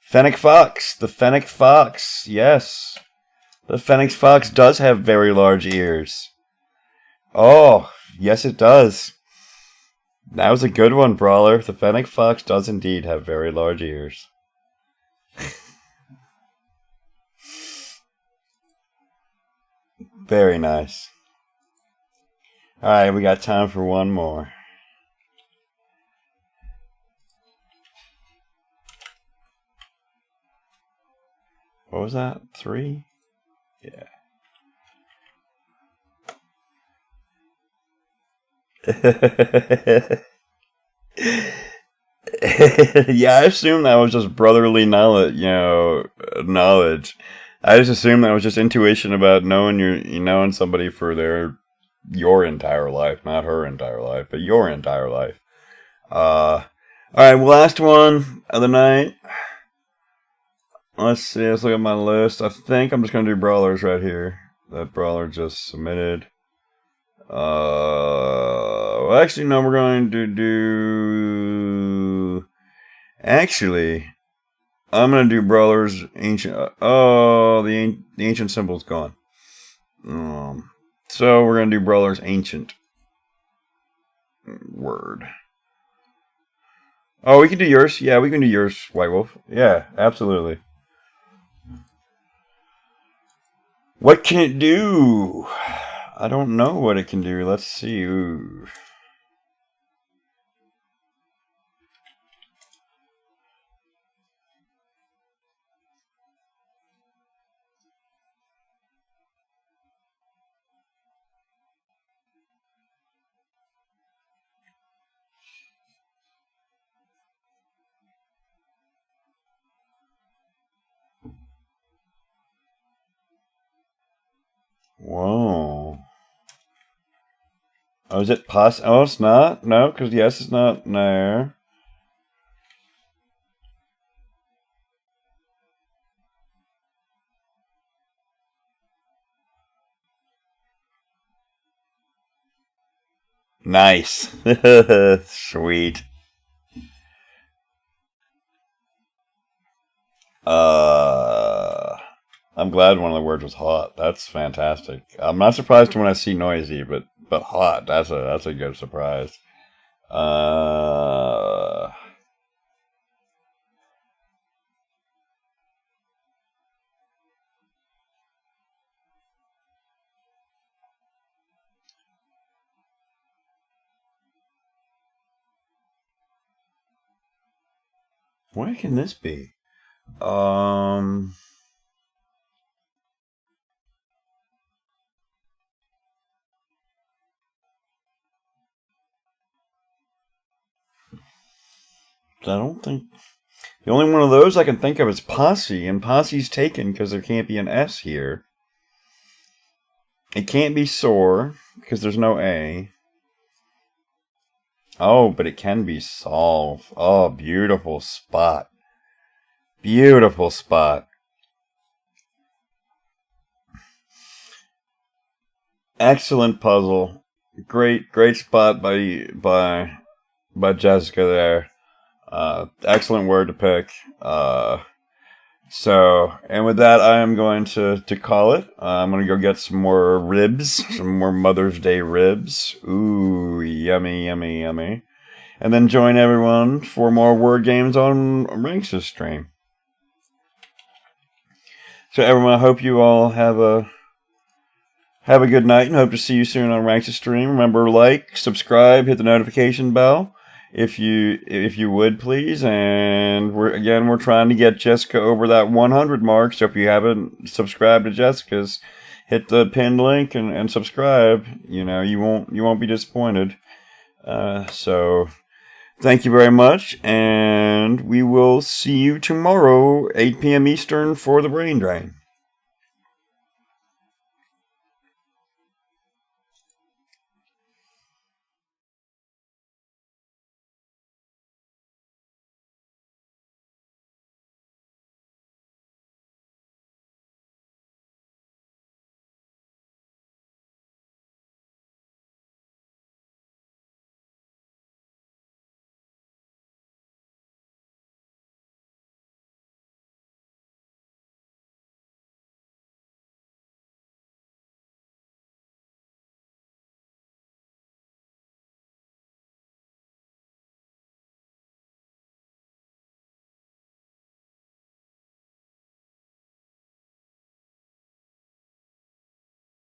Fennec fox. The fennec fox. Yes. The fennec fox does have very large ears. Oh, yes it does. That was a good one, Brawler. The fennec fox does indeed have very large ears. Very nice. Alright, we got time for one more. What was that? 3? Yeah. Yeah, I assumed that was just brotherly knowledge, knowledge. I just assumed that was just intuition about knowing somebody for your entire life, not her entire life, but your entire life. All right, last one of the night. Let's see. Let's look at my list. I think I'm just gonna do brawlers right here. That brawler just submitted. Well, actually, no. We're going to do. Actually, I'm gonna do brawlers ancient. The ancient symbol's gone. So we're gonna do brawlers ancient. Word. Oh, we can do yours. Yeah, we can do yours, White Wolf. Yeah, absolutely. What can it do? I don't know what it can do. Let's see. Ooh. Whoa. Oh, is it Oh, it's not? No, because yes, it's not there. Nice. Sweet. I'm glad one of the words was hot. That's fantastic. I'm not surprised when I see noisy, but hot. That's a good surprise. Where can this be? I don't think the only one of those I can think of is Posse, and Posse's taken because there can't be an S here. It can't be Soar because there's no A. Oh, but it can be Solve. Oh, beautiful spot. Beautiful spot. Excellent puzzle. Great spot by Jessica there. Excellent word to pick. And with that, I am going to call it. I'm going to go get some more ribs, some more Mother's Day ribs. Ooh, yummy, yummy, yummy. And then join everyone for more word games on Ranks' stream. So everyone, I hope you all have a good night and hope to see you soon on Ranks' stream. Remember, like, subscribe, hit the notification bell. If you would please, and we're trying to get Jessica over that 100 mark. So if you haven't subscribed to Jessica's, hit the pinned link and subscribe. You won't be disappointed. So thank you very much, and we will see you tomorrow, 8 p.m. Eastern for the Brain Drain.